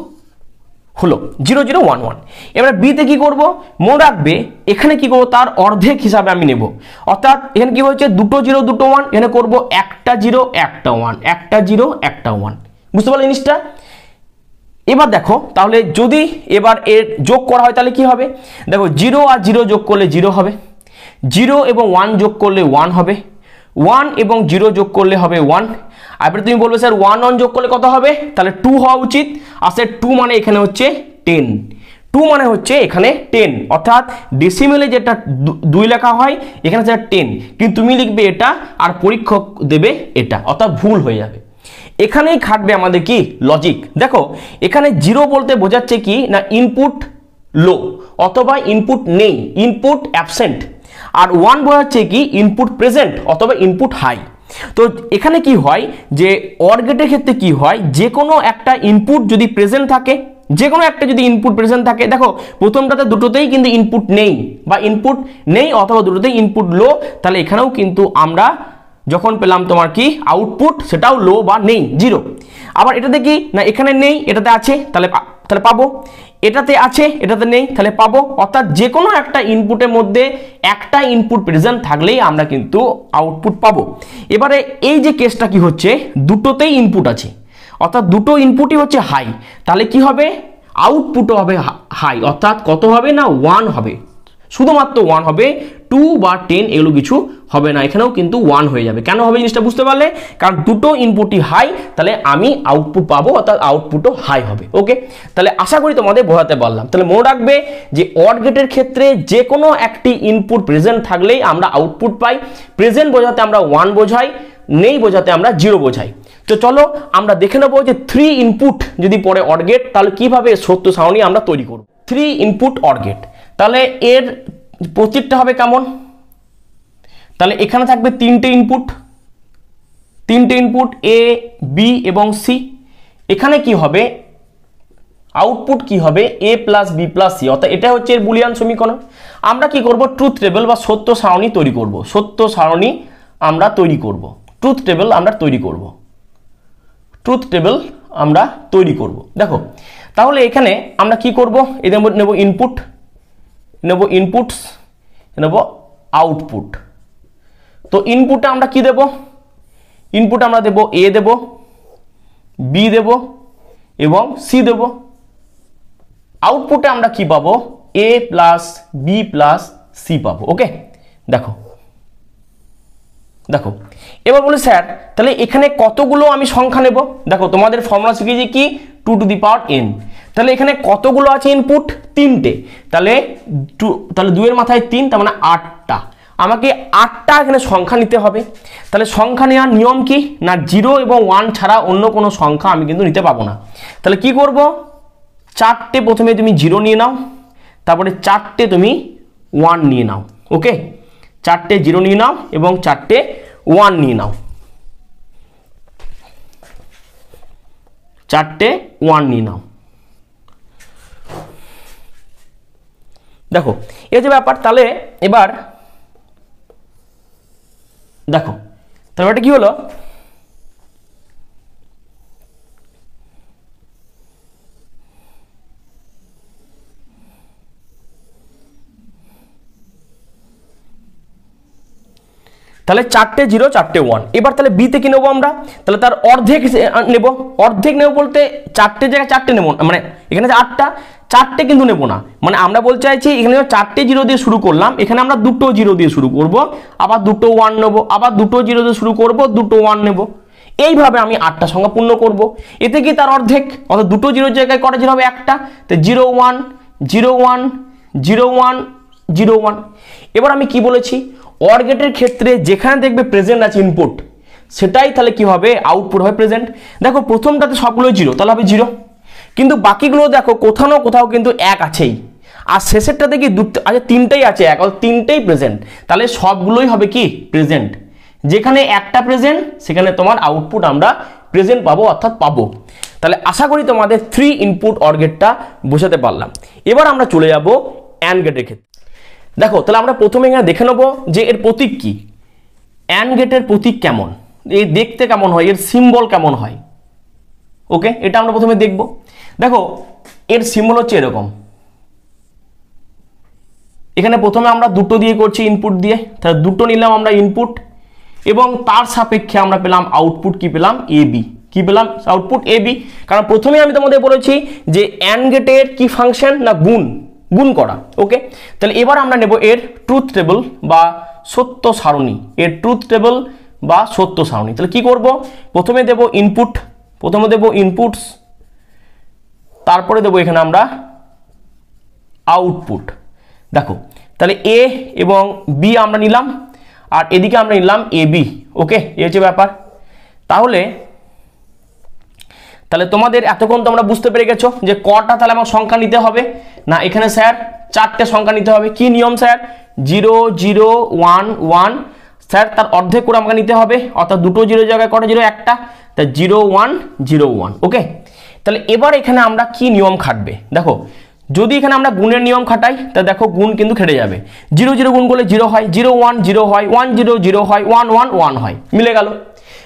হলো 0 0 1 1। এবার বিতে কি করব, মনে রাখবে এখানে কি করব তার অর্ধেক হিসাবে আমি নেব, অর্থাৎ এখানে কি হচ্ছে দুটো 0 দুটো 1, এখানে করব একটা 0 একটা 1 একটা 0 একটা 1। বুঝতে পারলে জিনিসটা। এবার দেখো তাহলে যদি এবার এর যোগ করা হয় তাহলে কি হবে, দেখো 0 আর 0 যোগ করলে 0 হবে, 0 এবং 1 যোগ করলে 1 হবে, 1 এবং 0 যোগ করলে হবে 1। এবারে তুমি বলবে স্যার 1 1 যোগ করলে কত হবে, তাহলে 2 হওয়া উচিত। আসলে 2 মানে এখানে হচ্ছে 10, 2 মানে হচ্ছে এখানে 10, অর্থাৎ ডেসিমেলে যেটা 2 লেখা হয় এখানে সেটা 10, কিন্তু তুমি লিখবে এটা আর পরীক্ষক দেবে এটা, অর্থাৎ ভুল হয়ে যাবে। এখানেই খাটবে আমাদের কি লজিক। দেখো এখানে 0 বলতে বোঝাচ্ছে কি না ইনপুট লো অথবা ইনপুট নেই, ইনপুট অ্যাবসেন্ট। আর 1 বোঝাচ্ছে কি ইনপুট প্রেজেন্ট অথবা ইনপুট হাই। তো এখানে কি হয় যে অর গেটের ক্ষেত্রে কি হয়, যে কোনো একটা ইনপুট যদি প্রেজেন্ট থাকে, যে কোনো একটা যদি ইনপুট প্রেজেন্ট থাকে, দেখো প্রথমটাতে দুটোতেই কিন্তু ইনপুট নেই বা ইনপুট নেই অথবা দুটোতেই ইনপুট লো, তাহলে এখানেও কিন্তু আমরা যখন পেলাম তোমার কি আউটপুট সেটাও লো বা নেই 0। আবার এটাতে কি না এখানে নেই এটাতে আছে তাহলে পাবো, এটাতে আছে এটাতে নেই তাহলে পাবো, অর্থাৎ যে কোনো একটা ইনপুটের মধ্যে একটা ইনপুট প্রেজেন্ট থাকলেই আমরা কিন্তু আউটপুট পাবো। এবারে এই যে কেসটা কি হচ্ছে দুটোতেই ইনপুট আছে, অর্থাৎ দুটো ইনপুটই হচ্ছে হাই, তাহলে কি হবে আউটপুটও হবে হাই, অর্থাৎ কত হবে না 1 হবে, শুধুমাত্র 1 হবে, 2 বা 10 এগুলো কিছু হবে না, এখানেও কিন্তু 1 হয়ে যাবে। কেন হবে জিনিসটা বুঝতে পারলে, কারণ দুটো ইনপুটই হাই, তাহলে আমি আউটপুট পাবো, অর্থাৎ আউটপুটও হাই হবে। ওকে, তাহলে আশা করি তোমাদের বোঝাতে পারলাম। তাহলে মনে রাখবে যে অর গেটের ক্ষেত্রে যে কোনো একটি ইনপুট প্রেজেন্ট থাকলেই আমরা আউটপুট পাই। প্রেজেন্ট বোঝাতে আমরা 1 বোঝাই, নেই বোঝাতে আমরা 0 বোঝাই। তো চলো আমরা দেখে নেবো যে 3 ইনপুট যদি পড়ে অর গেট তাহলে কিভাবে সত্য সারণী আমরা তৈরি করব। 3 ইনপুট অর গেট, তাহলে এর প্রত্যেকটা হবে কেমন, তাহলে এখানে থাকবে 3টে ইনপুট এ বি এবং সি। এখানে কি হবে আউটপুট কি হবে এ প্লাস বি প্লাস সি, অর্থাৎ এটা হচ্ছে এর বুলিয়ান সমীকরণ। আমরা কি করব ট্রুথ টেবিল বা সত্য সারণী তৈরি করব, সত্য সারণী আমরা তৈরি করব, ট্রুথ টেবিল আমরা তৈরি করব, ট্রুথ টেবিল আমরা তৈরি করব। দেখো তাহলে এখানে আমরা কি করব, এদের মধ্যে নেব ইনপুট, নেব ইনপুটস, নেব আউটপুট। তো ইনপুটে আমরা কি দেব, ইনপুটে আমরা দেব এ দেব, বি দেব এবং সি দেব। আউটপুটে আমরা কি পাবো এ প্লাস বি প্লাস সি পাবো। ওকে, দেখো দেখো এবার বলি স্যার তাহলে এখানে কতগুলো আমি সংখ্যা নেব, দেখো তোমাদের ফর্মুলা শিখেছি কি 2 টু দি পাওয়ার n, তাহলে এখানে কতগুলো আছে ইনপুট 3টে, তাহলে 2 এর মাথায় 3, তার মানে 8টা, আমাকে 8টা এখানে সংখ্যা নিতে হবে। তাহলে সংখ্যা নেওয়ার নিয়ম কি না 0 এবং 1 ছাড়া অন্য কোনো সংখ্যা আমি কিন্তু নিতে পাবো না। তাহলে কি করব 4টে প্রথমে তুমি 0 নিয়ে নাও, তারপরে 4টে তুমি 1 নিয়ে নাও। ওকে, 4টে 0 নিয়ে নাও এবং 4টে 1 নিয়ে নাও, 4টে 1 নিয়ে নাও। দেখো এই যে ব্যাপার, তাহলে এবার দেখো তাহলে এটা কি হলো, তাহলে 4টে 0 4টে 1। এবার তাহলে বিতে কি নেবো আমরা, তাহলে তার অর্ধেক নেব। অর্ধেক নেব বলতে 4টে জায়গায় 4টে নেব, মানে এখানে যে 8টা 4টে কিন্তু নেব না, মানে আমরা বলতে চাইছি এখানে 4টে 0 দিয়ে শুরু করলাম, এখানে আমরা দুটো 0 দিয়ে শুরু করব, আবার দুটো 1 নেব, আবার দুটো 0 দিয়ে শুরু করব, দুটো 1 নেব। এইভাবে আমি 8টা সংখ্যা পূর্ণ করব। এতে কি তার অর্ধেক, অর্থাৎ দুটো 0 জায়গায় কটা 0 হবে, একটা, তো 0 1 0 1 0 1 0 1। এবার আমি কি বলেছি, অর গেটের ক্ষেত্রে যেখানে দেখবে প্রেজেন্ট আছে ইনপুট, সেটাই তাহলে কি হবে, আউটপুট হবে প্রেজেন্ট। দেখো প্রথমটাতে সবগুলো 0, তাহলে হবে 0, কিন্তু বাকিগুলো দেখো কোথাও না কোথাও কিন্তু 1 আছেই, আর শেষেরটাতে কি দুটো আচ্ছা 3টেই আছে 1, অর্থাৎ 3টেই প্রেজেন্ট, তাহলে সবগুলোই হবে কি প্রেজেন্ট। যেখানে একটা প্রেজেন্ট সেখানে তোমার আউটপুট আমরা প্রেজেন্ট পাবো, অর্থাৎ পাবো। তাহলে আশা করি তোমাদের 3 ইনপুট অর গেটটা বোঝাতে পারলাম। এবার আমরা চলে যাব অ্যান্ড গেটের ক্ষেত্রে। দেখো তাহলে আমরা প্রথমে এখানে দেখে নেব যে এর প্রতীক কি, অ্যান্ড গেটের প্রতীক কেমন, এই দেখতে কেমন হয়, এর সিম্বল কেমন হয়। ওকে, এটা আমরা প্রথমে দেখব। দেখো এর সিম্বল হচ্ছে এরকম, এখানে প্রথমে আমরা দুটো দিয়ে করছি ইনপুট দিয়ে, তাহলে দুটো নিলাম আমরা ইনপুট, এবং তার সাপেক্ষে আমরা পেলাম আউটপুট, কি পেলাম, এবি। কি পেলাম, আউটপুট এবি। কারণ প্রথমে আমি তোমাদের বলেছি যে অ্যান্ড গেটের কি ফাংশন না গুণ করা। ওকে, তাহলে এবার আমরা নেব এর ট্রুথ টেবল বা সত্য সারণী, এর ট্রুথ টেবল বা সত্য সারণী। তাহলে কি করব, প্রথমে দেব ইনপুট, প্রথমে দেব ইনপুটস, তারপরে দেব এখানে আমরা আউটপুট। দেখো তাহলে এ এবং বি আমরা নিলাম, আর এদিকে আমরা নিলাম এ বি। ওকে, এই হচ্ছে ব্যাপার। তাহলে তোমাদের এতক্ষণ তোমরা বুঝতে পেরে গেছো যে কটা তাহলে আমার সংখ্যা নিতে হবে না, এখানে স্যার 4টে সংখ্যা নিতে হবে। কি নিয়ম স্যার, 0 0 1 1, স্যার তার অর্ধেক করে আমাকে নিতে হবে, অর্থাৎ দুটো 0 জায়গায় কটা 0, একটা, তা 0 1 0 1। ওকে, তাহলে এবার এখানে আমরা কি নিয়ম খাটবে, দেখো যদি এখানে আমরা গুণের নিয়ম খাটাই তা দেখো গুণ কিন্তু খেটে যাবে। 0 0 গুণ করলে 0 হয়, 0 1 0 হয়, 1 0 0 হয়, 1 1 1 হয়, মিলে গেল।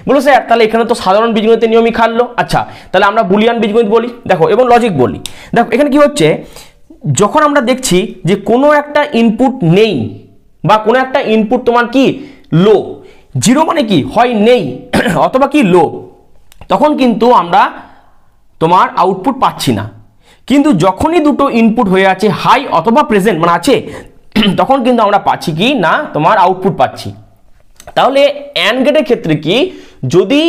বলো স্যার তাহলে এখানে তো সাধারণ বীজগণিতের নিয়মই খাটলো। আচ্ছা তাহলে আমরা বুলিয়ান বীজগণিত বলি, দেখো, এবং লজিক বলি। দেখো এখানে কি হচ্ছে, যখন আমরা দেখছি যে কোনো একটা ইনপুট নেই বা কোনো একটা ইনপুট তোমার কি লো, 0 মানে কি হয় নেই অথবা কি লো, তখন কিন্তু আমরা তোমার আউটপুট পাচ্ছি না। কিন্তু যখনই দুটো ইনপুট হয়ে আছে হাই অথবা প্রেজেন্ট মানে আছে, তখন কিন্তু আমরা পাচ্ছি কি না তোমার আউটপুট পাচ্ছি। তাহলে অ্যান্ড গেটের ক্ষেত্রে কি, যদি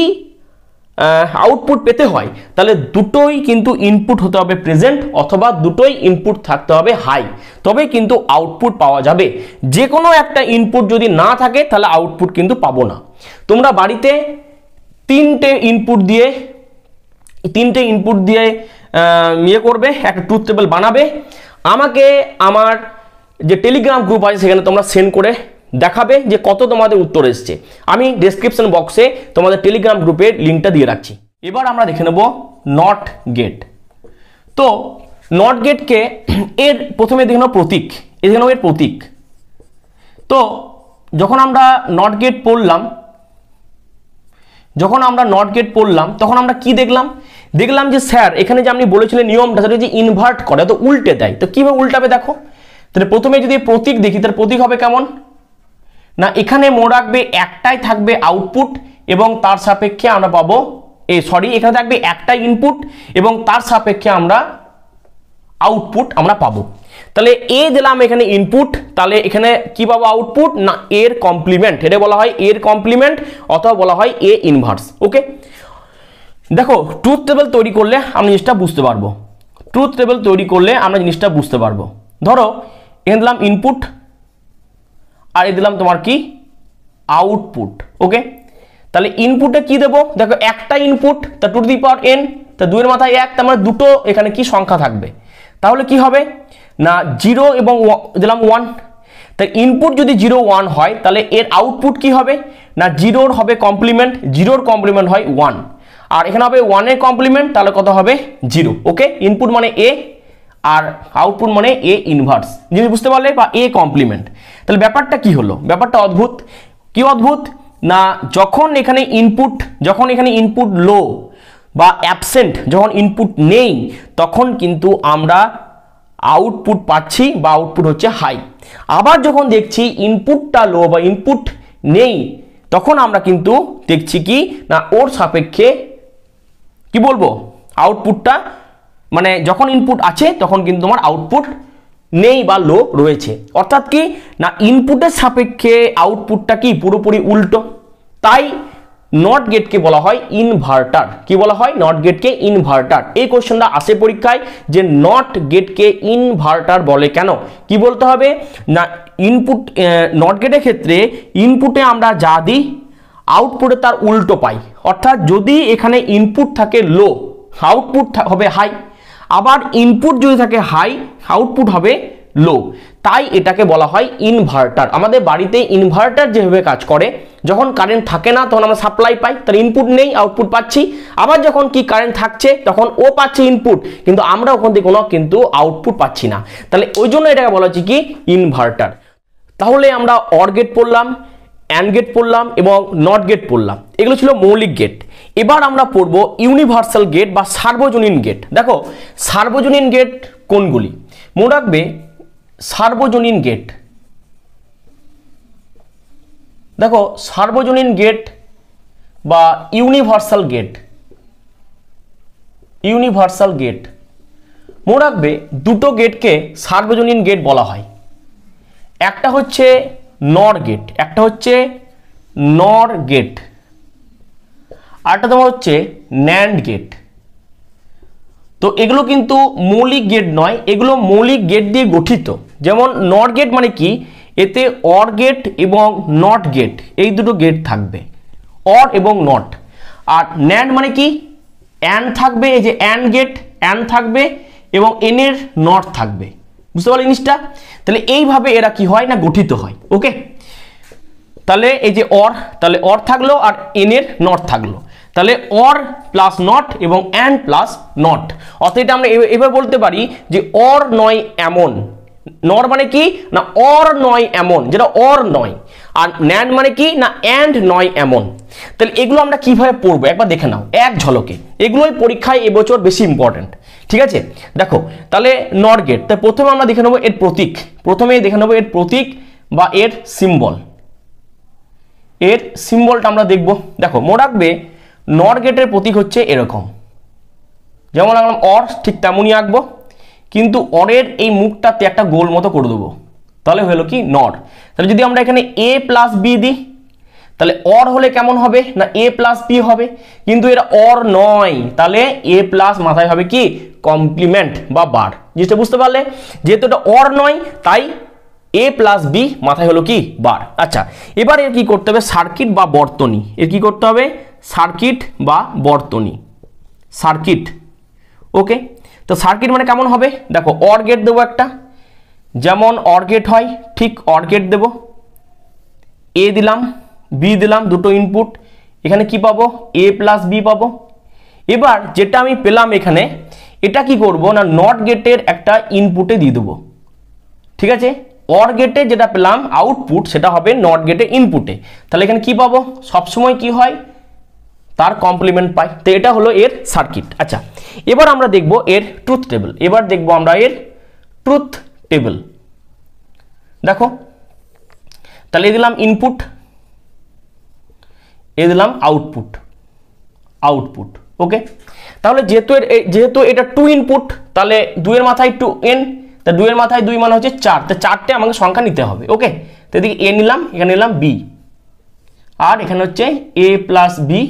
আউটপুট পেতে হয় তাহলে দুটোই কিন্তু ইনপুট হতে হবে প্রেজেন্ট, অথবা দুটোই ইনপুট থাকতে হবে হাই, তবে কিন্তু আউটপুট পাওয়া যাবে। যে কোনো একটা ইনপুট যদি না থাকে তাহলে আউটপুট কিন্তু পাবো না। তোমরা বাড়িতে তিনটে ইনপুট দিয়ে ইয়ে করবে, একটা ট্রুথ টেবল বানাবে, আমাকে আমার যে টেলিগ্রাম গ্রুপ আছে সেখানে তোমরা সেন্ড করে দেখাবে যে কত তোমাদের উত্তর এসছে। আমি ডেসক্রিপশন বক্সে তোমাদের টেলিগ্রাম গ্রুপের লিঙ্কটা দিয়ে রাখছি। এবার আমরা দেখে নেব নট গেট। তো নট গেটকে এর প্রথমে দেখে নেব প্রতীক, দেখে নেব এর প্রতীক। তো যখন আমরা নট গেট পড়লাম তখন আমরা কি দেখলাম যে স্যার এখানে যে আপনি বলেছিলেন নিয়মটা, সেটা যে ইনভার্ট করে, তো উল্টে দেয়। তো কিভাবে উল্টাবে দেখো, তাহলে প্রথমে যদি প্রতীক দেখি তার প্রতীক হবে কেমন না, এখানে মনে রাখবে একটাই থাকবে আউটপুট এবং তার সাপেক্ষে আমরা পাবো এখানে থাকবে একটাই ইনপুট এবং তার সাপেক্ষে আমরা আউটপুট আমরা পাবো। তাহলে এ দিলাম এখানে ইনপুট, তাহলে এখানে কি পাবো আউটপুট না এর কমপ্লিমেন্ট, এটা বলা হয় এর কমপ্লিমেন্ট অথবা বলা হয় এ ইনভার্স। ওকে, দেখো ট্রুথ টেবিল তৈরি করলে আমরা জিনিসটা বুঝতে পারবো। ধরো এখানে দিলাম ইনপুট আর এ দিলাম তোমার কি আউটপুট। ওকে, তাহলে ইনপুটে কি দেবো, দেখো একটা ইনপুট তা টু দি পাওয়ার n, তা 2 এর মাথায় 1, তার মানে দুটো এখানে কি সংখ্যা থাকবে, তাহলে কি হবে না 0 এবং দিলাম 1। তাই ইনপুট যদি 0 1 হয় তাহলে এর আউটপুট কি হবে না 0 হবে কমপ্লিমেন্ট, 0 কমপ্লিমেন্ট হয় 1, আর এখানে হবে 1 এর কমপ্লিমেন্ট, তাহলে কত হবে 0। ওকে, ইনপুট মানে এ আর আউটপুট মানে এ ইনভার্স, জিনিস বুঝতে পারলে, বা এ কমপ্লিমেন্ট। তাহলে ব্যাপারটা কি হলো, ব্যাপারটা অদ্ভুত। কি অদ্ভুত না, যখন এখানে ইনপুট লো বা অ্যাবসেন্ট, যখন ইনপুট নেই তখন কিন্তু আমরা আউটপুট পাচ্ছি বা আউটপুট হচ্ছে হাই। আবার যখন দেখছি ইনপুটটা লো বা ইনপুট নেই, তখন আমরা কিন্তু দেখছি কি না ওর সাপেক্ষে কি বলবো আউটপুটটা, মানে যখন ইনপুট আছে তখন কিন্তু আমার আউটপুট নেই বা লো রয়েছে। অর্থাৎ কি না ইনপুটের সাপেক্ষে আউটপুটটা কি পুরোপুরি উল্টো। তাই নট গেটকে বলা হয় ইনভার্টার। কি বলা হয়? নট গেটকে ইনভার্টার। এই কোশ্চেনটা আসে পরীক্ষায় যে নট গেটকে ইনভার্টার বলে কেন, কি বলতে হবে না ইনপুট নট গেটের ক্ষেত্রে ইনপুটে আমরা যা দিই আউটপুটে তার উল্টো পাই। অর্থাৎ যদি এখানে ইনপুট থাকে লো, আউটপুট হবে হাই, আবার ইনপুট যদি থাকে হাই, আউটপুট হবে লো। তাই এটাকে বলা হয় ইনভার্টার। আমাদের বাড়িতে ইনভার্টার যেভাবে কাজ করে, যখন কারেন্ট থাকে না তখন আমরা সাপ্লাই পাই, তার ইনপুট নেই আউটপুট পাচ্ছি, আবার যখন কি কারেন্ট থাকছে তখন ও পাচ্ছে ইনপুট, কিন্তু আমরা ওখান থেকে কোনো কিন্তু আউটপুট পাচ্ছি না। তাহলে ওই জন্য এটাকে বলা হচ্ছে কি ইনভার্টার। তাহলে আমরা অর গেট পড়লাম, অ্যান্ড গেট পড়লাম এবং নট গেট পড়লাম, এগুলো ছিল মৌলিক গেট। এবার আমরা পড়ব ইউনিভার্সাল গেট বা সার্বজনীন গেট। দেখো সার্বজনীন গেট কোনগুলি মনে রাখবে, সার্বজনীন গেট, দেখো সার্বজনীন গেট বা ইউনিভার্সাল গেট, ইউনিভার্সাল গেট মনে রাখবে দুটো গেটকে সার্বজনীন গেট বলা হয়। একটা হচ্ছে নর গেট, একটা হচ্ছে নর গেট, আরটা তোমার হচ্ছে ন্যান্ড গেট। তো এগুলো কিন্তু মৌলিক গেট নয়, এগুলো মৌলিক গেট দিয়ে গঠিত। যেমন নট গেট মানে কি, এতে অর গেট এবং নট গেট এই দুটো গেট থাকবে, অর এবং নট। আর ন্যান্ড মানে কি, অ্যান্ড থাকবে, এই যে অ্যান্ড গেট, অ্যান্ড থাকবে এবং এনের নট থাকবে। বুঝতে পারলে জিনিসটা? তাহলে এইভাবে এরা কি হয় না গঠিত হয়। ওকে, তাহলে এই যে অর, তাহলে অর থাকলো আর এনের নট থাকলো, তাহলে অর প্লাস নট এবং অ্যান্ড প্লাস নট। অর্থাৎ এটা আমরা এবার বলতে পারি যে অর নয় এমন। নর মানে কি না অর নয় এমন, যেটা অর নয়। আর ন্যান্ড মানে কি না অ্যান্ড নয় এমন। তাহলে এগুলো আমরা কিভাবে পড়বো একবার দেখে নাও এক ঝলকে, এগুলোই পরীক্ষায় এবছর বেশি ইম্পর্টেন্ট। ঠিক আছে, দেখো তাহলে নট গেট, তাই প্রথমে আমরা দেখে নেবো এর প্রতীক, প্রথমে দেখে নেবো এর প্রতীক বা এর সিম্বল। এর সিম্বলটা আমরা দেখব। দেখো মনে রাখবে নট গেটের প্রতীক হচ্ছে এরকম, যেমন আঁকলাম অর ঠিক তেমনই আঁকবো, কিন্তু অরের এই মুখটাতে একটা গোল মতো করে দেবো, তাহলে হলো কি নট। তাহলে যদি আমরা এখানে এ প্লাস বি দিই তাহলে অর হলে কেমন হবে না এ প্লাস বি হবে, কিন্তু এটা অর নয়, তাহলে এ প্লাস মাথায় হবে কি কমপ্লিমেন্ট বা বার। জিনিসটা বুঝতে পারলে? যেহেতু এটা অর নয় তাই এ প্লাস বি মাথায় হলো কি বার। আচ্ছা, এবার এর কি করতে হবে সার্কিট বা বর্তনী, এর কি করতে হবে সার্কিট বা বর্তনী, সার্কিট। ওকে, তো সার্কিট মানে কেমন হবে, দেখো অর গেট দেবো একটা, যেমন অর গেট হয় ঠিক অর গেট দেবো, এ দিলাম বি দিলাম দুটো ইনপুট, এখানে কি পাবো এ প্লাস বি পাবো। এবার যেটা আমি পেলাম এখানে, এটা কি করব না নট গেটের একটা ইনপুটে দিয়ে দেবো। ঠিক আছে, অর গেটে যেটা পেলাম আউটপুট সেটা হবে নট গেটে ইনপুটে, তাহলে এখানে কি পাবো সবসময় কি হয় তার কমপ্লিমেন্ট পাই। তো এটা হলো এর সার্কিট। আচ্ছা, এবার আমরা দেখব এর ট্রুথ টেবিল। এবার দেখবো আমরা এর ট্রুথ টেবিল। দেখো তাহলে এ দিলাম ইনপুট, এ দিলাম আউটপুট, আউটপুট। ওকে, তাহলে যেহেতু এটা 2 ইনপুট, তাহলে 2 এর মাথায় 2n, তা 2 এর মাথায় 2 মানে হচ্ছে 4, তো 4টে আমাকে সংখ্যা নিতে হবে। ওকে, তো এদিকে এ নিলাম, এখানে নিলাম বি, আর এখানে হচ্ছে A plus B,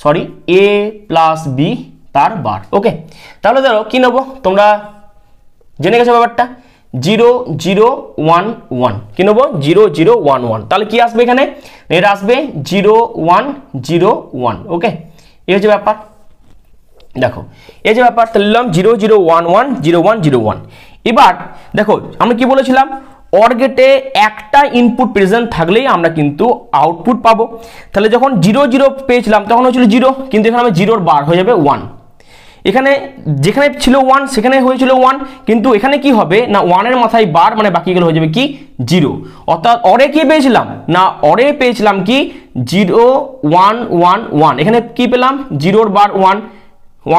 sorry A plus B তার বার। ওকে, তাহলে ধরো কি নেবো তোমরা জেনে গেছো ব্যাপারটা 0 0 1 1, কি নেবো 0 0 1 1, তাহলে কি আসবে এখানে এটা আসবে 0 1 0 1। ওকে, এই হচ্ছে ব্যাপার। দেখো এই যে ব্যাপার, তাহলে নিলাম 0 0 1 1 0 1 0 1। এবার দেখো আমরা কি বলেছিলাম অর গেটে একটা ইনপুট প্রেজেন্ট থাকলেই আমরা কিন্তু আউটপুট পাবো। তাহলে যখন 0 0 পেয়েছিলাম তখন হয়েছিল 0, কিন্তু এখানে আমি 0 বার হয়ে যাবে 1। এখানে যেখানে ছিল 1 সেখানে হয়েছিল 1, কিন্তু এখানে কি হবে না 1 এর মাথায় বার মানে বাকিগুলো হয়ে যাবে কি 0। অর্থাৎ অরে কি পেয়েছিলাম না অরে পেয়েছিলাম কি 0 1 1 1, এখানে কি পেলাম 0 এর বার 1,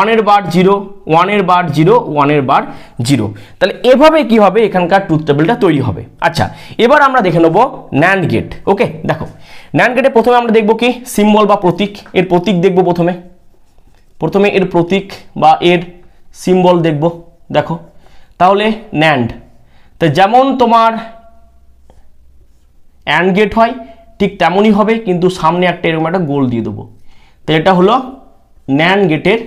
1 এর বার 0, 1 এর বার 0, 1 এর বার 0। তাহলে এভাবে কি হবে এখানকার ট্রুথ টেবিলটা তৈরি হবে। আচ্ছা, এবার আমরা দেখে নেব ন্যান্ড গেট। ওকে, দেখো ন্যান্ড গেটে প্রথমে আমরা দেখব কি সিম্বল বা প্রতীক, এর প্রতীক দেখব প্রথমে এর প্রতীক বা এর সিম্বল দেখব। দেখো তাহলে ন্যান্ড, তো যেমন তোমার অ্যান্ড গেট হয় ঠিক তেমনই হবে, কিন্তু সামনে একটা এরকম একটা গোল দিয়ে দেবো। তো এটা হলো ন্যান্ড গেটের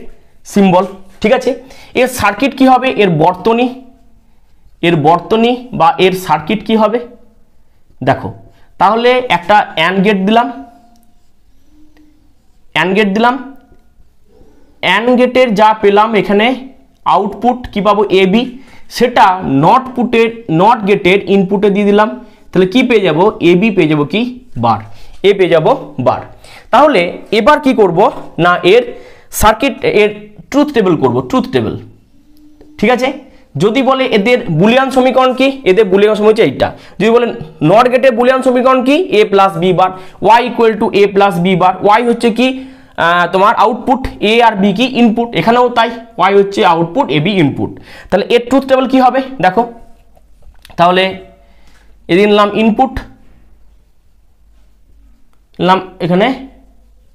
সিম্বল, ঠিক আছে। এর সার্কিট কি হবে, এর বর্তনী বা এর সার্কিট কি হবে দেখো। তাহলে একটা অ্যান্ড গেট দিলাম, অ্যান্ড গেটের যা পেলাম এখানে আউটপুট কি পাবো এ বি, সেটা নট গেটের ইনপুটে দিয়ে দিলাম। তাহলে কি পেয়ে যাব, এ বি পেয়ে যাব কি বার, এ পেয়ে যাব বার। তাহলে এবার কি করব না এর সার্কিট এর ট্রুথ টেবিল করব, ট্রুথ টেবিল, ঠিক আছে। যদি বলে এদের বুলিয়ান সমীকরণ কি, এদের বুলিয়ান সমীকরণ হচ্ছে এইটা। যদি বলে নট গেটের বুলিয়ান সমীকরণ কি, A plus B bar, Y equal to A plus B bar. Y হচ্ছে কি তোমার আউটপুট, এ আর বি কি ইনপুট, এখানেও তাই, ওয়াই হচ্ছে আউটপুট, এ বি ইনপুট। তাহলে এর ট্রুথ টেবিল কি হবে দেখো। তাহলে এদিকে নিলাম ইনপুট, নিলাম এখানে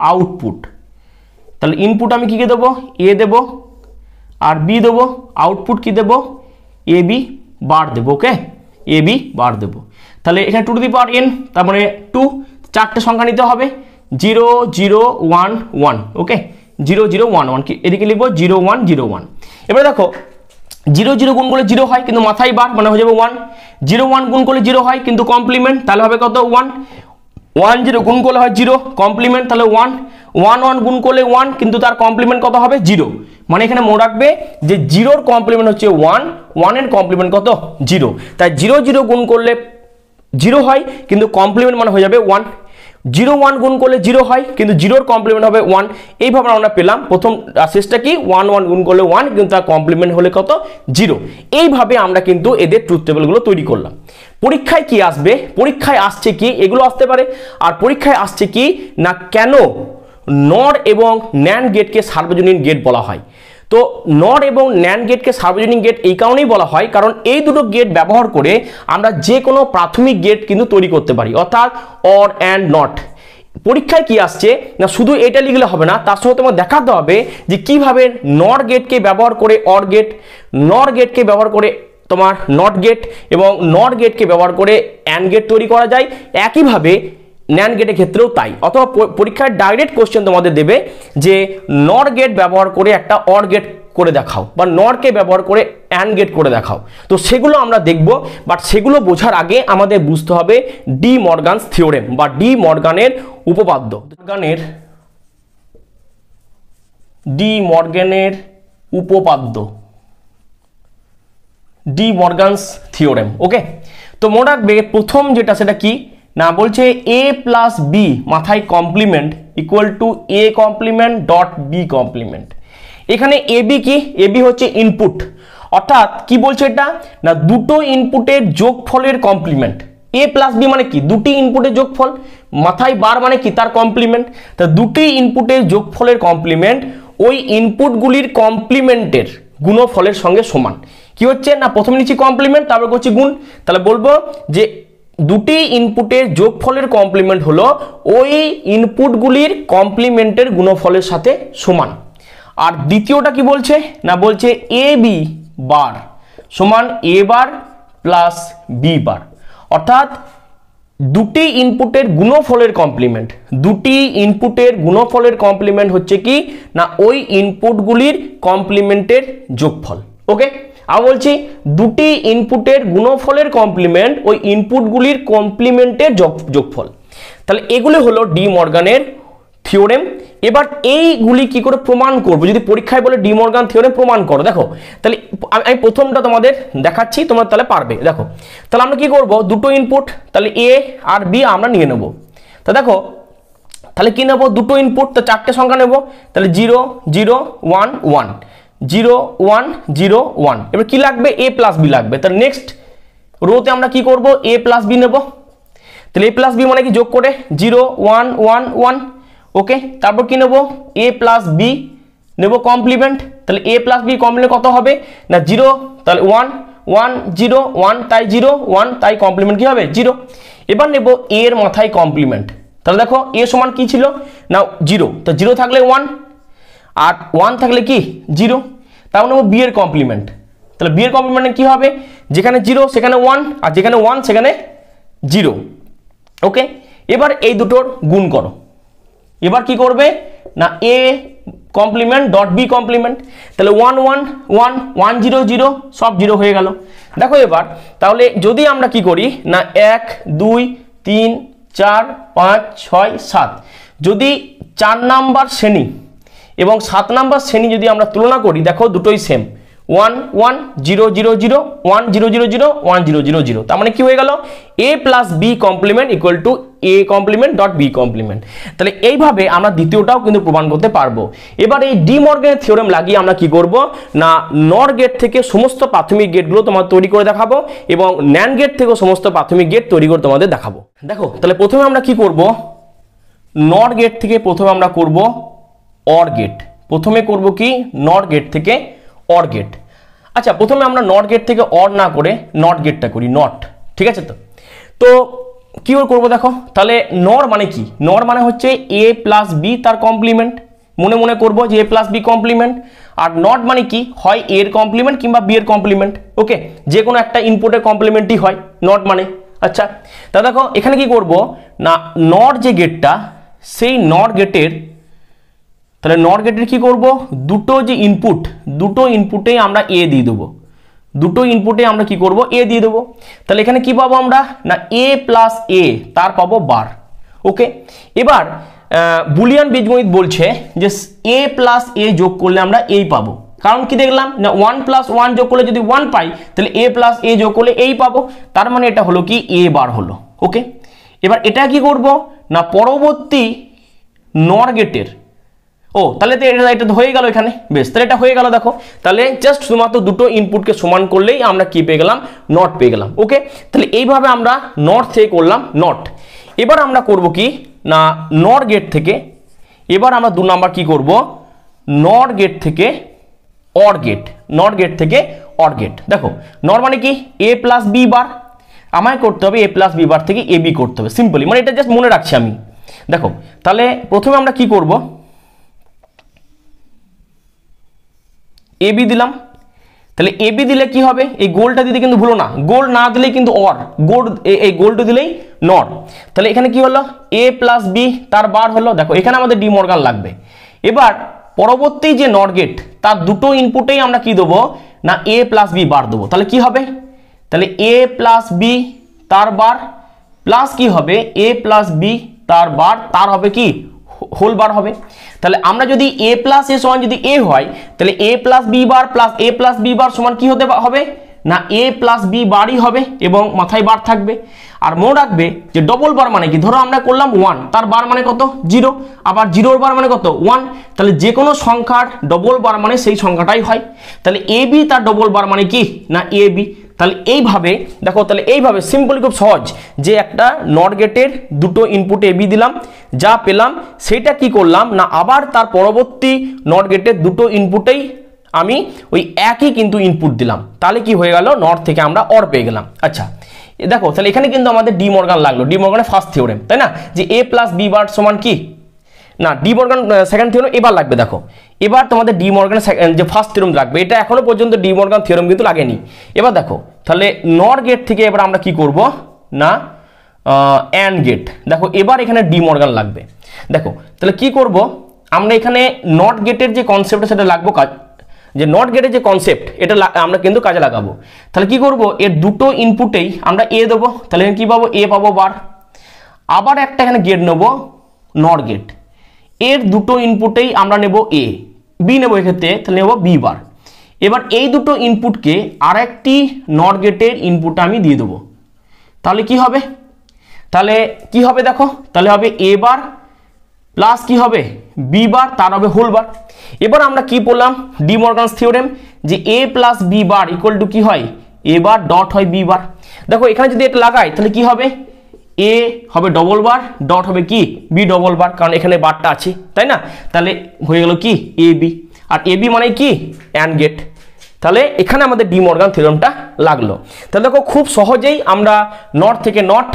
আউটপুট। তাহলে ইনপুট আমি কি দেবো, এ দেবো আর বি দেবো, আউটপুট কি দেবো এ বি বার দেবো, ওকে, এ বি বার দেবো। তাহলে এখানে two to the power N, তার মানে 2, চারটে সংখ্যা নিতে হবে, 0 0 1 1, ওকে, 0 0 1 1, কি এদিকে লিখবো 0 1 0 1। এবারে দেখো 0 0 গুণ করলে 0 হয় কিন্তু মাথায় বার, মানে হয়ে যাবে 1। 0 1 গুণ করলে 0 হয় কিন্তু কমপ্লিমেন্ট, তাহলে হবে কত 1। 1 0 গুণ করলে হয় 0 কমপ্লিমেন্ট, তাহলে 1। 1 1 গুণ করলে 1 কিন্তু তার কমপ্লিমেন্ট কত হবে 0, মানে এখানে মনে রাখবে যে 0 কমপ্লিমেন্ট হচ্ছে 1, 1 এর কমপ্লিমেন্ট কত 0। তাই 0 0 গুণ করলে 0 হয় কিন্তু কমপ্লিমেন্ট মানে হয়ে যাবে 1। 0 1 গুণ করলে 0 হয় কিন্তু 0 এর কমপ্লিমেন্ট হবে 1। এইভাবে আমরা পেলাম প্রথম শেষটা কি 1 1 গুণ করলে 1 কিন্তু তার কমপ্লিমেন্ট হলে কত 0। এইভাবে আমরা কিন্তু এদের ট্রুথ টেবিলগুলো তৈরি করলাম। পরীক্ষায় কি আসবে, পরীক্ষায় আসছে কি এগুলো আসতে পারে, আর পরীক্ষায় আসছে কি না কেন নর এবং ন্যান্ড গেটকে সার্বজনীন গেট বলা হয়। তো নর এবং ন্যান্ড গেটকে সার্বজনীন গেট এই কারণেই বলা হয় কারণ এই দুটো গেট ব্যবহার করে আমরা যে কোনো প্রাথমিক গেট কিন্তু তৈরি করতে পারি, অর্থাৎ অর অ্যান্ড নট। পরীক্ষায় কি আসছে না শুধু এটা লিখলে হবে না, তার সঙ্গে তোমার দেখাতে হবে যে কিভাবে নর গেটকে ব্যবহার করে অর গেট, নর গেটকে ব্যবহার করে তোমার নট গেট এবং নট গেটকে ব্যবহার করে অ্যান্ড গেট তৈরি করা যায়। একইভাবে ন্যান্ড গেটের ক্ষেত্রেও তাই। অথবা পরীক্ষার ডাইরেক্ট কোশ্চেন তোমাদের দেবে যে নর গেট ব্যবহার করে একটা অর গেট করে দেখাও বা নরকে ব্যবহার করে অ্যান্ড গেট করে দেখাও। তো সেগুলো আমরা দেখব, বাট সেগুলো বোঝার আগে আমাদের বুঝতে হবে ডি মর্গানস থিওরেম বা ডি মর্গানের উপপাদ্য। ডি মর্গানের উপপাদ্য, ডি মর্গানস থিওরেম, ওকে। তো মনে রাখবে প্রথম যেটা সেটা কি না বলছে এ প্লাস বি মাথায় complement equal to A complement dot B complement. এখানে এ বি কি, এ বি হচ্ছে ইনপুট, অর্থাৎ কি বলছে এটা না দুটো ইনপুটের যোগফলের কমপ্লিমেন্ট। এ প্লাস বি মানে কি দুটি ইনপুটের যোগফল, মাথায় বার মানে কি তার কমপ্লিমেন্ট। তা দুটি ইনপুটের যোগফলের কমপ্লিমেন্ট ওই ইনপুটগুলির কমপ্লিমেন্টের গুণফলের সঙ্গে সমান। কি হচ্ছে না প্রথমে নিচ্ছি কমপ্লিমেন্ট তারপর করছি গুণ, তাহলে বলবো যে দুটি ইনপুটের যোগফলের কমপ্লিমেন্ট হলো ওই ইনপুটগুলির কমপ্লিমেন্টের গুণফলের সাথে সমান। আর দ্বিতীয়টা কি বলছে না বলছে এ বি বার সমান এ বার প্লাস বি বার, অর্থাৎ দুটি ইনপুটের গুণফলের কমপ্লিমেন্ট, দুটি ইনপুটের গুণফলের কমপ্লিমেন্ট হচ্ছে কি না ওই ইনপুটগুলির কমপ্লিমেন্টের যোগফল, ওকে। আর বলছি দুটি ইনপুটের গুণফলের কমপ্লিমেন্ট ওই ইনপুটগুলির কমপ্লিমেন্টের যোগফল। তাহলে এগুলি হলো ডি মর্গানের থিওরেম। এবার এইগুলি কি করে প্রমাণ করব, যদি পরীক্ষায় বলে ডি মর্গান থিওরেম প্রমাণ করো, দেখো তাহলে আমি প্রথমটা তোমাদের দেখাচ্ছি, তোমরা তাহলে পারবে। দেখো তাহলে আমরা কি করব দুটো ইনপুট, তাহলে এ আর বি আমরা নিয়ে নেব। তা দেখো তাহলে কি নেব দুটো ইনপুট, তো চারটে সংখ্যা নেব, তাহলে 0 0 1 1 0 1 0 1। এবার কি লাগবে এ প্লাস বি লাগবে, তাহলে নেক্সট রোতে আমরা কি করব এ প্লাস বি নেব। তাহলে এ প্লাস বি মানে কি যোগ করে 0 1 1 1, ওকে। তারপর কি নেব এ প্লাস বি নেব কমপ্লিমেন্ট, তাহলে এ প্লাস বি কমপ্লিমেন্ট কত হবে না 0, তাহলে 1 1 0 1 তাই 0 1 তাই কমপ্লিমেন্ট কি হবে 0। এবার নেব এ এর মাথায় কমপ্লিমেন্ট, তাহলে দেখো এ সমান কি ছিল না 0, তো 0 থাকলে 1 আর 1 থাকলে কি 0, তার মানে বি এর কমপ্লিমেন্ট। তাহলে বি এর কমপ্লিমেন্টে কি হবে, যেখানে 0 সেখানে 1 আর যেখানে 1 সেখানে 0। ওকে, এবার এই দুটোর গুণ করো। এবার কি করবে না A complement dot B complement, তাহলে 1 1 1 1 0 0 সব 0 হয়ে গেল। দেখো এবার তাহলে যদি আমরা কি করি না 1 2 3 4 5 6 7, যদি 4 নাম্বার শ্রেণী এবং 7 নাম্বার শ্রেণী যদি আমরা তুলনা করি, দেখো দুটোই সেম 1 1 0 0 0 1 0 0 0 1 0 0 0, তার মানে কি হয়ে গেল a plus B complement equal to A complement dot B complement. তাহলে এইভাবে আমরা দ্বিতীয়টাও কিন্তু প্রমাণ করতে পারবো। এবার এই ডি মর্গানের থিওরেম লাগিয়ে আমরা কি করব না নর গেট থেকে সমস্ত প্রাথমিক গেটগুলো তোমার তৈরি করে দেখাবো এবং ন্যান্ড গেট থেকেও সমস্ত প্রাথমিক গেট তৈরি করে তোমাদের দেখাবো। দেখো তাহলে প্রথমে আমরা কি করব, নর গেট থেকে প্রথমে আমরা করব অর গেট। প্রথমে করব কি নর গেট থেকে অর গেট। আচ্ছা, প্রথমে আমরা নট গেট থেকে অর না করে নট গেটটা করি, নট, ঠিক আছে। তো কি করবো দেখো, তাহলে নর মানে কি, নর মানে হচ্ছে এ প্লাস বি তার কমপ্লিমেন্ট, মনে মনে করবো যে এ প্লাস বি কমপ্লিমেন্ট। আর নট মানে কি, হয় এর কমপ্লিমেন্ট কিংবা বি এর কমপ্লিমেন্ট। ওকে, যে কোনো একটা ইনপুটের কমপ্লিমেন্টই হয় নট মানে। আচ্ছা, তা দেখো এখানে কি করব না নট যে গেটটা সেই নট গেটের, তাহলে নট গেটের কি করব দুটো যে ইনপুট, দুটো ইনপুটে আমরা এ দিয়ে দেবো, দুটো ইনপুটে আমরা কি করব এ দিয়ে দেবো। তাহলে এখানে কি পাবো আমরা না এ প্লাস এ তার পাবো বার। ওকে, এবার বুলিয়ান বীজগণিত বলছে যে এ প্লাস এ যোগ করলে আমরা এই পাবো, কারণ কি দেখলাম না 1 প্লাস 1 যোগ করলে যদি 1 পাই তাহলে এ প্লাস এ যোগ করলে এই পাবো, তার মানে এটা হলো কি এ বার হলো। ওকে, এবার এটা কি করব না পরবর্তী নর গেটের, ও তাহলে তো এটা হয়ে গেল এখানে, বেশ, তাহলে এটা হয়ে গেল। দেখো তাহলে জাস্ট শুধুমাত্র দুটো ইনপুটকে সমান করলেই আমরা কি পেয়ে গেলাম, নট পেয়ে গেলাম। ওকে, তাহলে এইভাবে আমরা নট থেকে করলাম নট। এবার আমরা করব কি না নর গেট থেকে, এবার আমরা 2 নাম্বার কি করব নর গেট থেকে অর গেট, নট গেট থেকে অর গেট। দেখো নর মানে কি এ প্লাস বি বার, আমায় করতে হবে এ প্লাস বি বার থেকে এ বি করতে হবে, সিম্পলি, মানে এটা জাস্ট মনে রাখছি আমি। দেখো তাহলে প্রথমে আমরা কি করব এ বি দিলাম, তাহলে এ বি দিলে কি হবে এই গোলটা দিতে কিন্তু ভুলো না, গোল না দিলেই কিন্তু অর, গোল এই গোলটা দিলেই নট। তাহলে এখানে কি হলো এ প্লাস বি তার বার হলো। দেখো এখানে আমাদের ডি মর্গান লাগবে। এবার পরবর্তী যে নট গেট তার দুটো ইনপুটেই আমরা কি দেবো না এ প্লাস বি বার দেবো। তাহলে কি হবে, তাহলে এ প্লাস বি তার বার প্লাস কি হবে এ প্লাস বি তার বার, তার হবে কি হোল বার হবে। তাহলে আমরা যদি এ প্লাস এ সমান যদি এ হয় তাহলে এ প্লাস বি বার প্লাস এ প্লাস বি বার সমান কি হতে হবে না এ প্লাস বি বারই হবে এবং মাথায় বার থাকবে। আর মনে রাখবে যে ডবল বার মানে কি, ধরো আমরা করলাম 1, তার বার মানে কত 0, আবার 0 বার মানে কত 1, তাহলে যে কোনো সংখ্যার ডবল বার মানে সেই সংখ্যাটাই হয়। তাহলে এ বি তার ডবল বার মানে কি না এ বি। তাহলে এইভাবে দেখো, তাহলে এইভাবে সিম্পলি খুব সহজ যে একটা নট গেটের দুটো ইনপুট এ বি দিলাম, যা পেলাম সেইটা কি করলাম না আবার তার পরবর্তী নট গেটের দুটো ইনপুটেই আমি ওই একই কিন্তু ইনপুট দিলাম, তাহলে কি হয়ে গেল নট থেকে আমরা অর পেয়ে গেলাম। আচ্ছা দেখো তাহলে এখানে কিন্তু আমাদের ডি মর্গান লাগলো, ডি মর্গানের ফার্স্ট থিওরেম, তাই না, যে এ প্লাস বি বার সমান কি না ডি মর্গান সেকেন্ড থিওরেম এবার লাগবে। দেখো এবার তোমাদের ডি মর্গান যে ফার্স্ট থিওরেম লাগবে, এটা এখনো পর্যন্ত ডি মর্গান থিওরেম কিন্তু লাগেনি। এবার দেখো তাহলে নর গেট থেকে এবার আমরা কি করব না অ্যান্ড গেট। দেখো এবার এখানে ডি মর্গান লাগবে। দেখো তাহলে কি করব আমরা এখানে নট গেটের যে কনসেপ্ট সেটা লাগবো কাজ, যে নট গেটের যে কনসেপ্ট এটা আমরা কিন্তু কাজে লাগাবো। তাহলে কি করব এর দুটো ইনপুটেই আমরা এ দেবো, তাহলে কি পাবো এ পাবো বার। আবার একটা এখানে গেট নেব নট গেট, এর দুটো ইনপুটেই আমরা নেব এ, বি নেব এক্ষেত্রে, তাহলে নেব বি বার। এবার এই দুটো ইনপুটকে আরেকটি নট গেটের ইনপুট আমি দিয়ে দেবো, তাহলে কি হবে, তাহলে কি হবে দেখো, তাহলে হবে এ বার প্লাস কি হবে বি বার, তার হবে হোল বার। এবার আমরা কি বললাম ডি মর্গানস থিওরেম যে A plus B bar equal to কি হয় এ বার ডট হয় বি বার। দেখো এখানে যদি এটা লাগাই তাহলে কি হবে এ হবে ডবল বার ডট হবে কি বি ডবল বার, কারণ এখানে বারটা আছে, তাই না। তাহলে হয়ে গেল কি A B, R A B মানে কি অ্যান্ড গেট। তাহলে এখানে আমাদের ডি মর্গান থিওরেমটা লাগলো। তাহলে দেখো খুব সহজেই আমরা নট থেকে নট,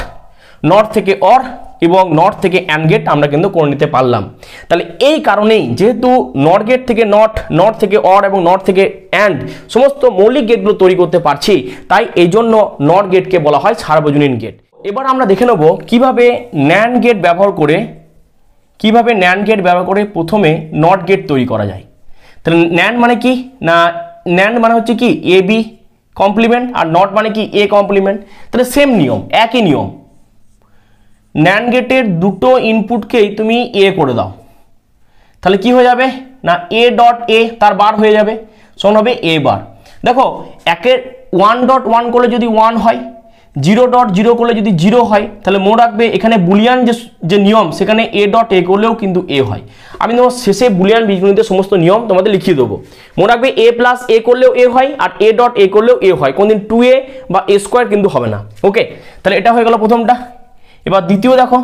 নট থেকে অর, এবং নট থেকে অ্যান্ড গেট আমরা কিন্তু করে নিতে পারলাম। তাহলে এই কারণেই যেহেতু নট গেট থেকে নট, নট থেকে অর এবং নট থেকে অ্যান্ড সমস্ত মৌলিক গেটগুলো তৈরি করতে পারছি, তাই এই জন্য নট গেটকে বলা হয় সার্বজনীন গেট। এবার আমরা দেখে নেব কিভাবে ন্যান্ড গেট ব্যবহার করে প্রথমে নট গেট তৈরি করা যায়। তাহলে ন্যান্ড মানে কি না, ন্যান্ড মানে হচ্ছে কি এ বি কমপ্লিমেন্ট, আর নট মানে কি এ কমপ্লিমেন্ট। তাহলে সেম নিয়ম, একই নিয়ম। ন্যান্ড গেটের দুটো ইনপুটকেই তুমি এ করে দাও, তাহলে কি হয়ে যাবে না এ ডট এ তার বার হয়ে যাবে, সমান হবে এ বার। দেখো একের 1.1 করলে যদি 1 হয়, 0.0 করলে যদি 0 হয়, তাহলে মনে রাখবে এখানে বুলিয়ান যে নিয়ম সেখানে এ ডট এ করলেও কিন্তু এ হয়। আমি তোমার শেষে বুলিয়ান বীজগণিতের সমস্ত নিয়ম তোমাদের লিখিয়ে দেবো। মনে রাখবে এ প্লাস এ করলেও এ হয়, আর এ ডট এ করলেও এ হয়, কোনদিন 2a বা a স্কোয়ার কিন্তু হবে না। ওকে, তাহলে এটা হয়ে গেল প্রথমটা। এবার দ্বিতীয় দেখো,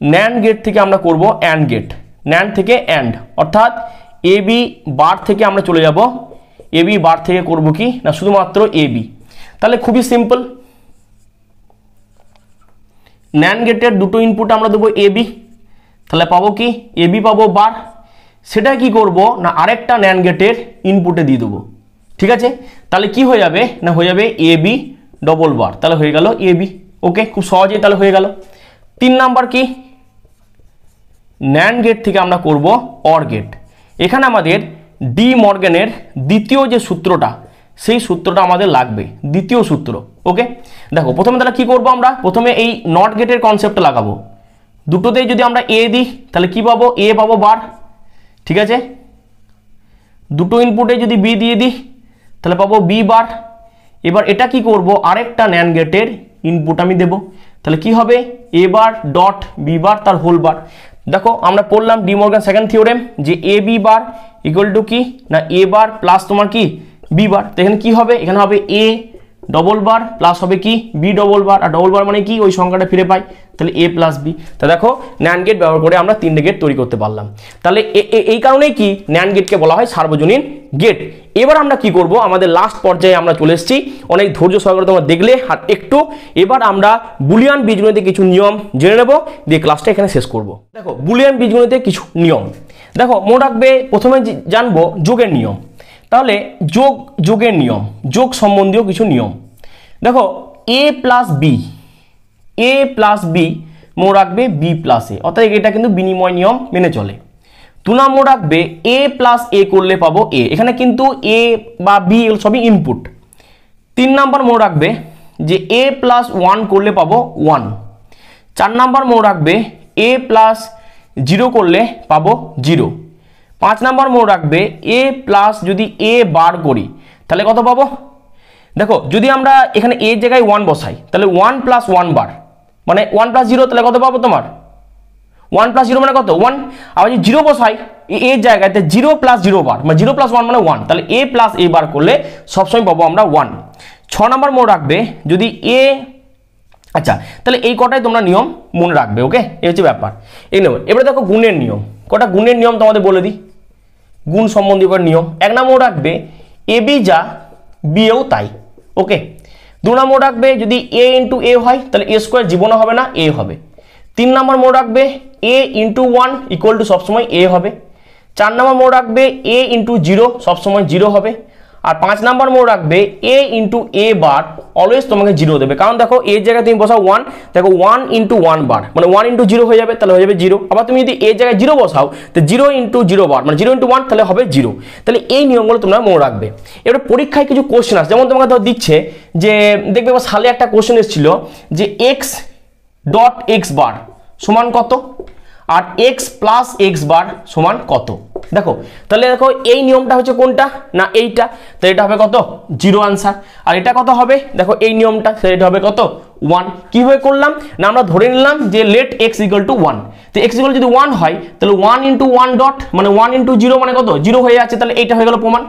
ন্যান্ড গেট থেকে আমরা করব অ্যান্ড গেট। ন্যান্ড থেকে অ্যান্ড, অর্থাৎ এ বি বার থেকে আমরা চলে যাব, এ বি বার থেকে করব কি না শুধুমাত্র এ বি। তাহলে খুবই সিম্পল, ন্যান্ড গেটের দুটো ইনপুট আমরা দেবো এ বি, তাহলে পাবো কি এ বি পাবো বার, সেটা কি করব না আরেকটা ন্যান্ড গেটের ইনপুটে দিয়ে দেবো। ঠিক আছে, তাহলে কি হয়ে যাবে না হয়ে যাবে এ বি ডবল বার, তাহলে হয়ে গেল এ বি। ওকে, খুব সহজেই তাহলে হয়ে গেল। 3 নাম্বার কি, ন্যান্ড গেট থেকে আমরা করব অর গেট। এখানে আমাদের ডি মর্গ্যানের দ্বিতীয় যে সূত্রটা, সেই সূত্রটা আমাদের লাগবে, দ্বিতীয় সূত্র। ওকে, দেখো প্রথমে তাহলে কি করব, আমরা প্রথমে এই নট গেটের কনসেপ্টটা লাগাবো। দুটোতেই যদি আমরা এ দিই তাহলে কি পাবো, এ পাবো বার। ঠিক আছে, দুটো ইনপুটে যদি বি দিয়ে দিই তাহলে পাবো বি বার। এবার এটা কি করব, আরেকটা ন্যান্ড গেটের ইনপুট আমি দেব, তাহলে কি হবে এ বার ডট বি বার তার হোল বার। দেখো আমরা পড়লাম ডি মর্গান সেকেন্ড থিওরেম যে A B bar equal to কি না এ বার প্লাস তোমার কি বি বার। তো এখানে কি হবে, এখানে হবে এ ডবল বার প্লাস হবে কি বি ডবল বার, আর ডবল বার মানে কি ওই সংখ্যাটা ফিরে পাই, তাহলে এ প্লাস বি। তা দেখো ন্যান্ড গেট ব্যবহার করে আমরা 3টে গেট তৈরি করতে পারলাম। তাহলে এই কারণেই কি ন্যান্ড গেটকে বলা হয় সার্বজনীন গেট। এবার আমরা কি করব, আমাদের লাস্ট পর্যায়ে আমরা চলে এসেছি, অনেক ধৈর্য সহকারে তোমরা দেখলে আর একটু। এবার আমরা বুলিয়ান বীজগণিতে কিছু নিয়ম জেনে নেব, দিয়ে ক্লাসটা এখানে শেষ করব। দেখো বুলিয়ান বীজগণিতে কিছু নিয়ম, দেখো মনে রাখবে প্রথমে জানবো যোগের নিয়ম। তাহলে যোগের নিয়ম, যোগ সম্বন্ধীয় কিছু নিয়ম। দেখো এ প্লাস বি মনে রাখবে বি প্লাস এ, অর্থাৎ এটা কিন্তু বিনিময় নিয়ম মেনে চলে। 2 নম্বর রাখবে এ প্লাস এ করলে পাবো এ, এখানে কিন্তু এ বা বি সবই ইনপুট। 3 নম্বর মনে রাখবে যে এ প্লাস 1 করলে পাবো 1। 4 নম্বর মনে রাখবে এ প্লাস 0 করলে পাবো 0। 5 নম্বর মনে রাখবে এ প্লাস যদি এ বার করি তাহলে কত পাবো, দেখো যদি আমরা এখানে এর জায়গায় 1 বসাই তাহলে 1 প্লাস 1 বার মানে 1 প্লাস 0, তাহলে কত পাবো তোমার 1 প্লাস 0 মানে কত 1। আবার যদি 0 বসাই এর জায়গায় 0 প্লাস 0 বার মানে 0 প্লাস 1 মানে 1, তাহলে এ প্লাস এ বার করলে সবসময় পাবো আমরা 1। 6 নম্বর মনে রাখবে যদি এ, আচ্ছা তাহলে এই কটাই তোমরা নিয়ম মনে রাখবে। ওকে, এই হচ্ছে ব্যাপার। এই নেবে এবারে দেখো গুণের নিয়ম, কটা গুণের নিয়ম তোমাদের বলে দিই। গুণ সম্বন্ধীয় নিয়ম, 1 নম্বর রাখবে এ বি যা বি এও তাই। ওকে, 2 নম্বর রাখবে যদি এ ইন্টু এ হয় তাহলে এ স্কোয়ার জীবনে হবে না, এ হবে। 3 নম্বর মনে রাখবে এ ইন্টু 1 ইকুয়াল টু সবসময় এ হবে। 4 নম্বর মনে রাখবে এ ইন্টু 0 সবসময় 0 হবে। আর 5 নম্বর মনে রাখবে এ ইন্টু এ বার অলওয়েজ তোমাকে 0 দেবে, কারণ দেখো এর জায়গায় তুমি বসাও 1, দেখো 1 ইন্টু 1 বার মানে 1 ইন্টু 0 হয়ে যাবে, তাহলে হয়ে যাবে 0। আবার তুমি যদি এর জায়গায় 0 বসাও তো 0 ইন্টু 0 বার মানে 0 ইন্টু 1 তাহলে হবে 0। তাহলে এই নিয়মগুলো তোমরা মনে রাখবে। এবার পরীক্ষায় কিছু কোশ্চেন আছে, যেমন তোমাকে ধর দিচ্ছে যে দেখবে সালে একটা কোশ্চেন এসেছিল যে এক্স ডট এক্স বার সমান কত আর এক্স প্লাস এক্স বার সমান কত। দেখো তাহলে দেখো এই নিয়মটা হচ্ছে কোনটা না এইটা, তো এটা হবে কত 0 আনসার। আর এটা কত হবে, দেখো এই নিয়মটা, সেটা হবে কত 1। কিভাবে করলাম না আমরা ধরে নিলাম যে লেট x ইকুয়াল টু 1, তো x ইকুয়াল যদি 1 হয় তাহলে 1 ইন্টু 1 ডট মানে 1 ইন্টু 0 মানে কত 0 হয়ে যাচ্ছে, তাহলে এইটা হয়ে গেল প্রমাণ।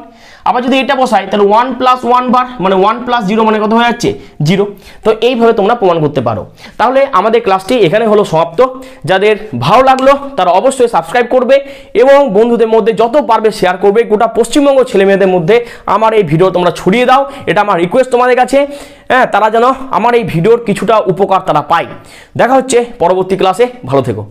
আবার যদি এটা বসাই তাহলে 1 + 1 বার মানে 1 + 0 মানে কত হয়ে যাচ্ছে 0। তো এইভাবে তোমরা প্রমাণ করতে পারো। তাহলে আমাদের ক্লাসটি এখানে হলো সমাপ্ত। যাদের ভালো লাগলো তারা অবশ্যই সাবস্ক্রাইব করবে এবং বন্ধুদের মধ্যে যত পারবে শেয়ার করবে। গোটা পশ্চিমবঙ্গ ছেলেমেয়েদের মধ্যে আমার এই ভিডিও তোমরা ছড়িয়ে দাও, এটা আমার রিকোয়েস্ট তোমাদের কাছে। হ্যাঁ, তারা যেন আমার এই ভিডিওর কিছুটা উপকার তারা পায়। দেখা হচ্ছে পরবর্তী ক্লাসে, ভালো থেকো।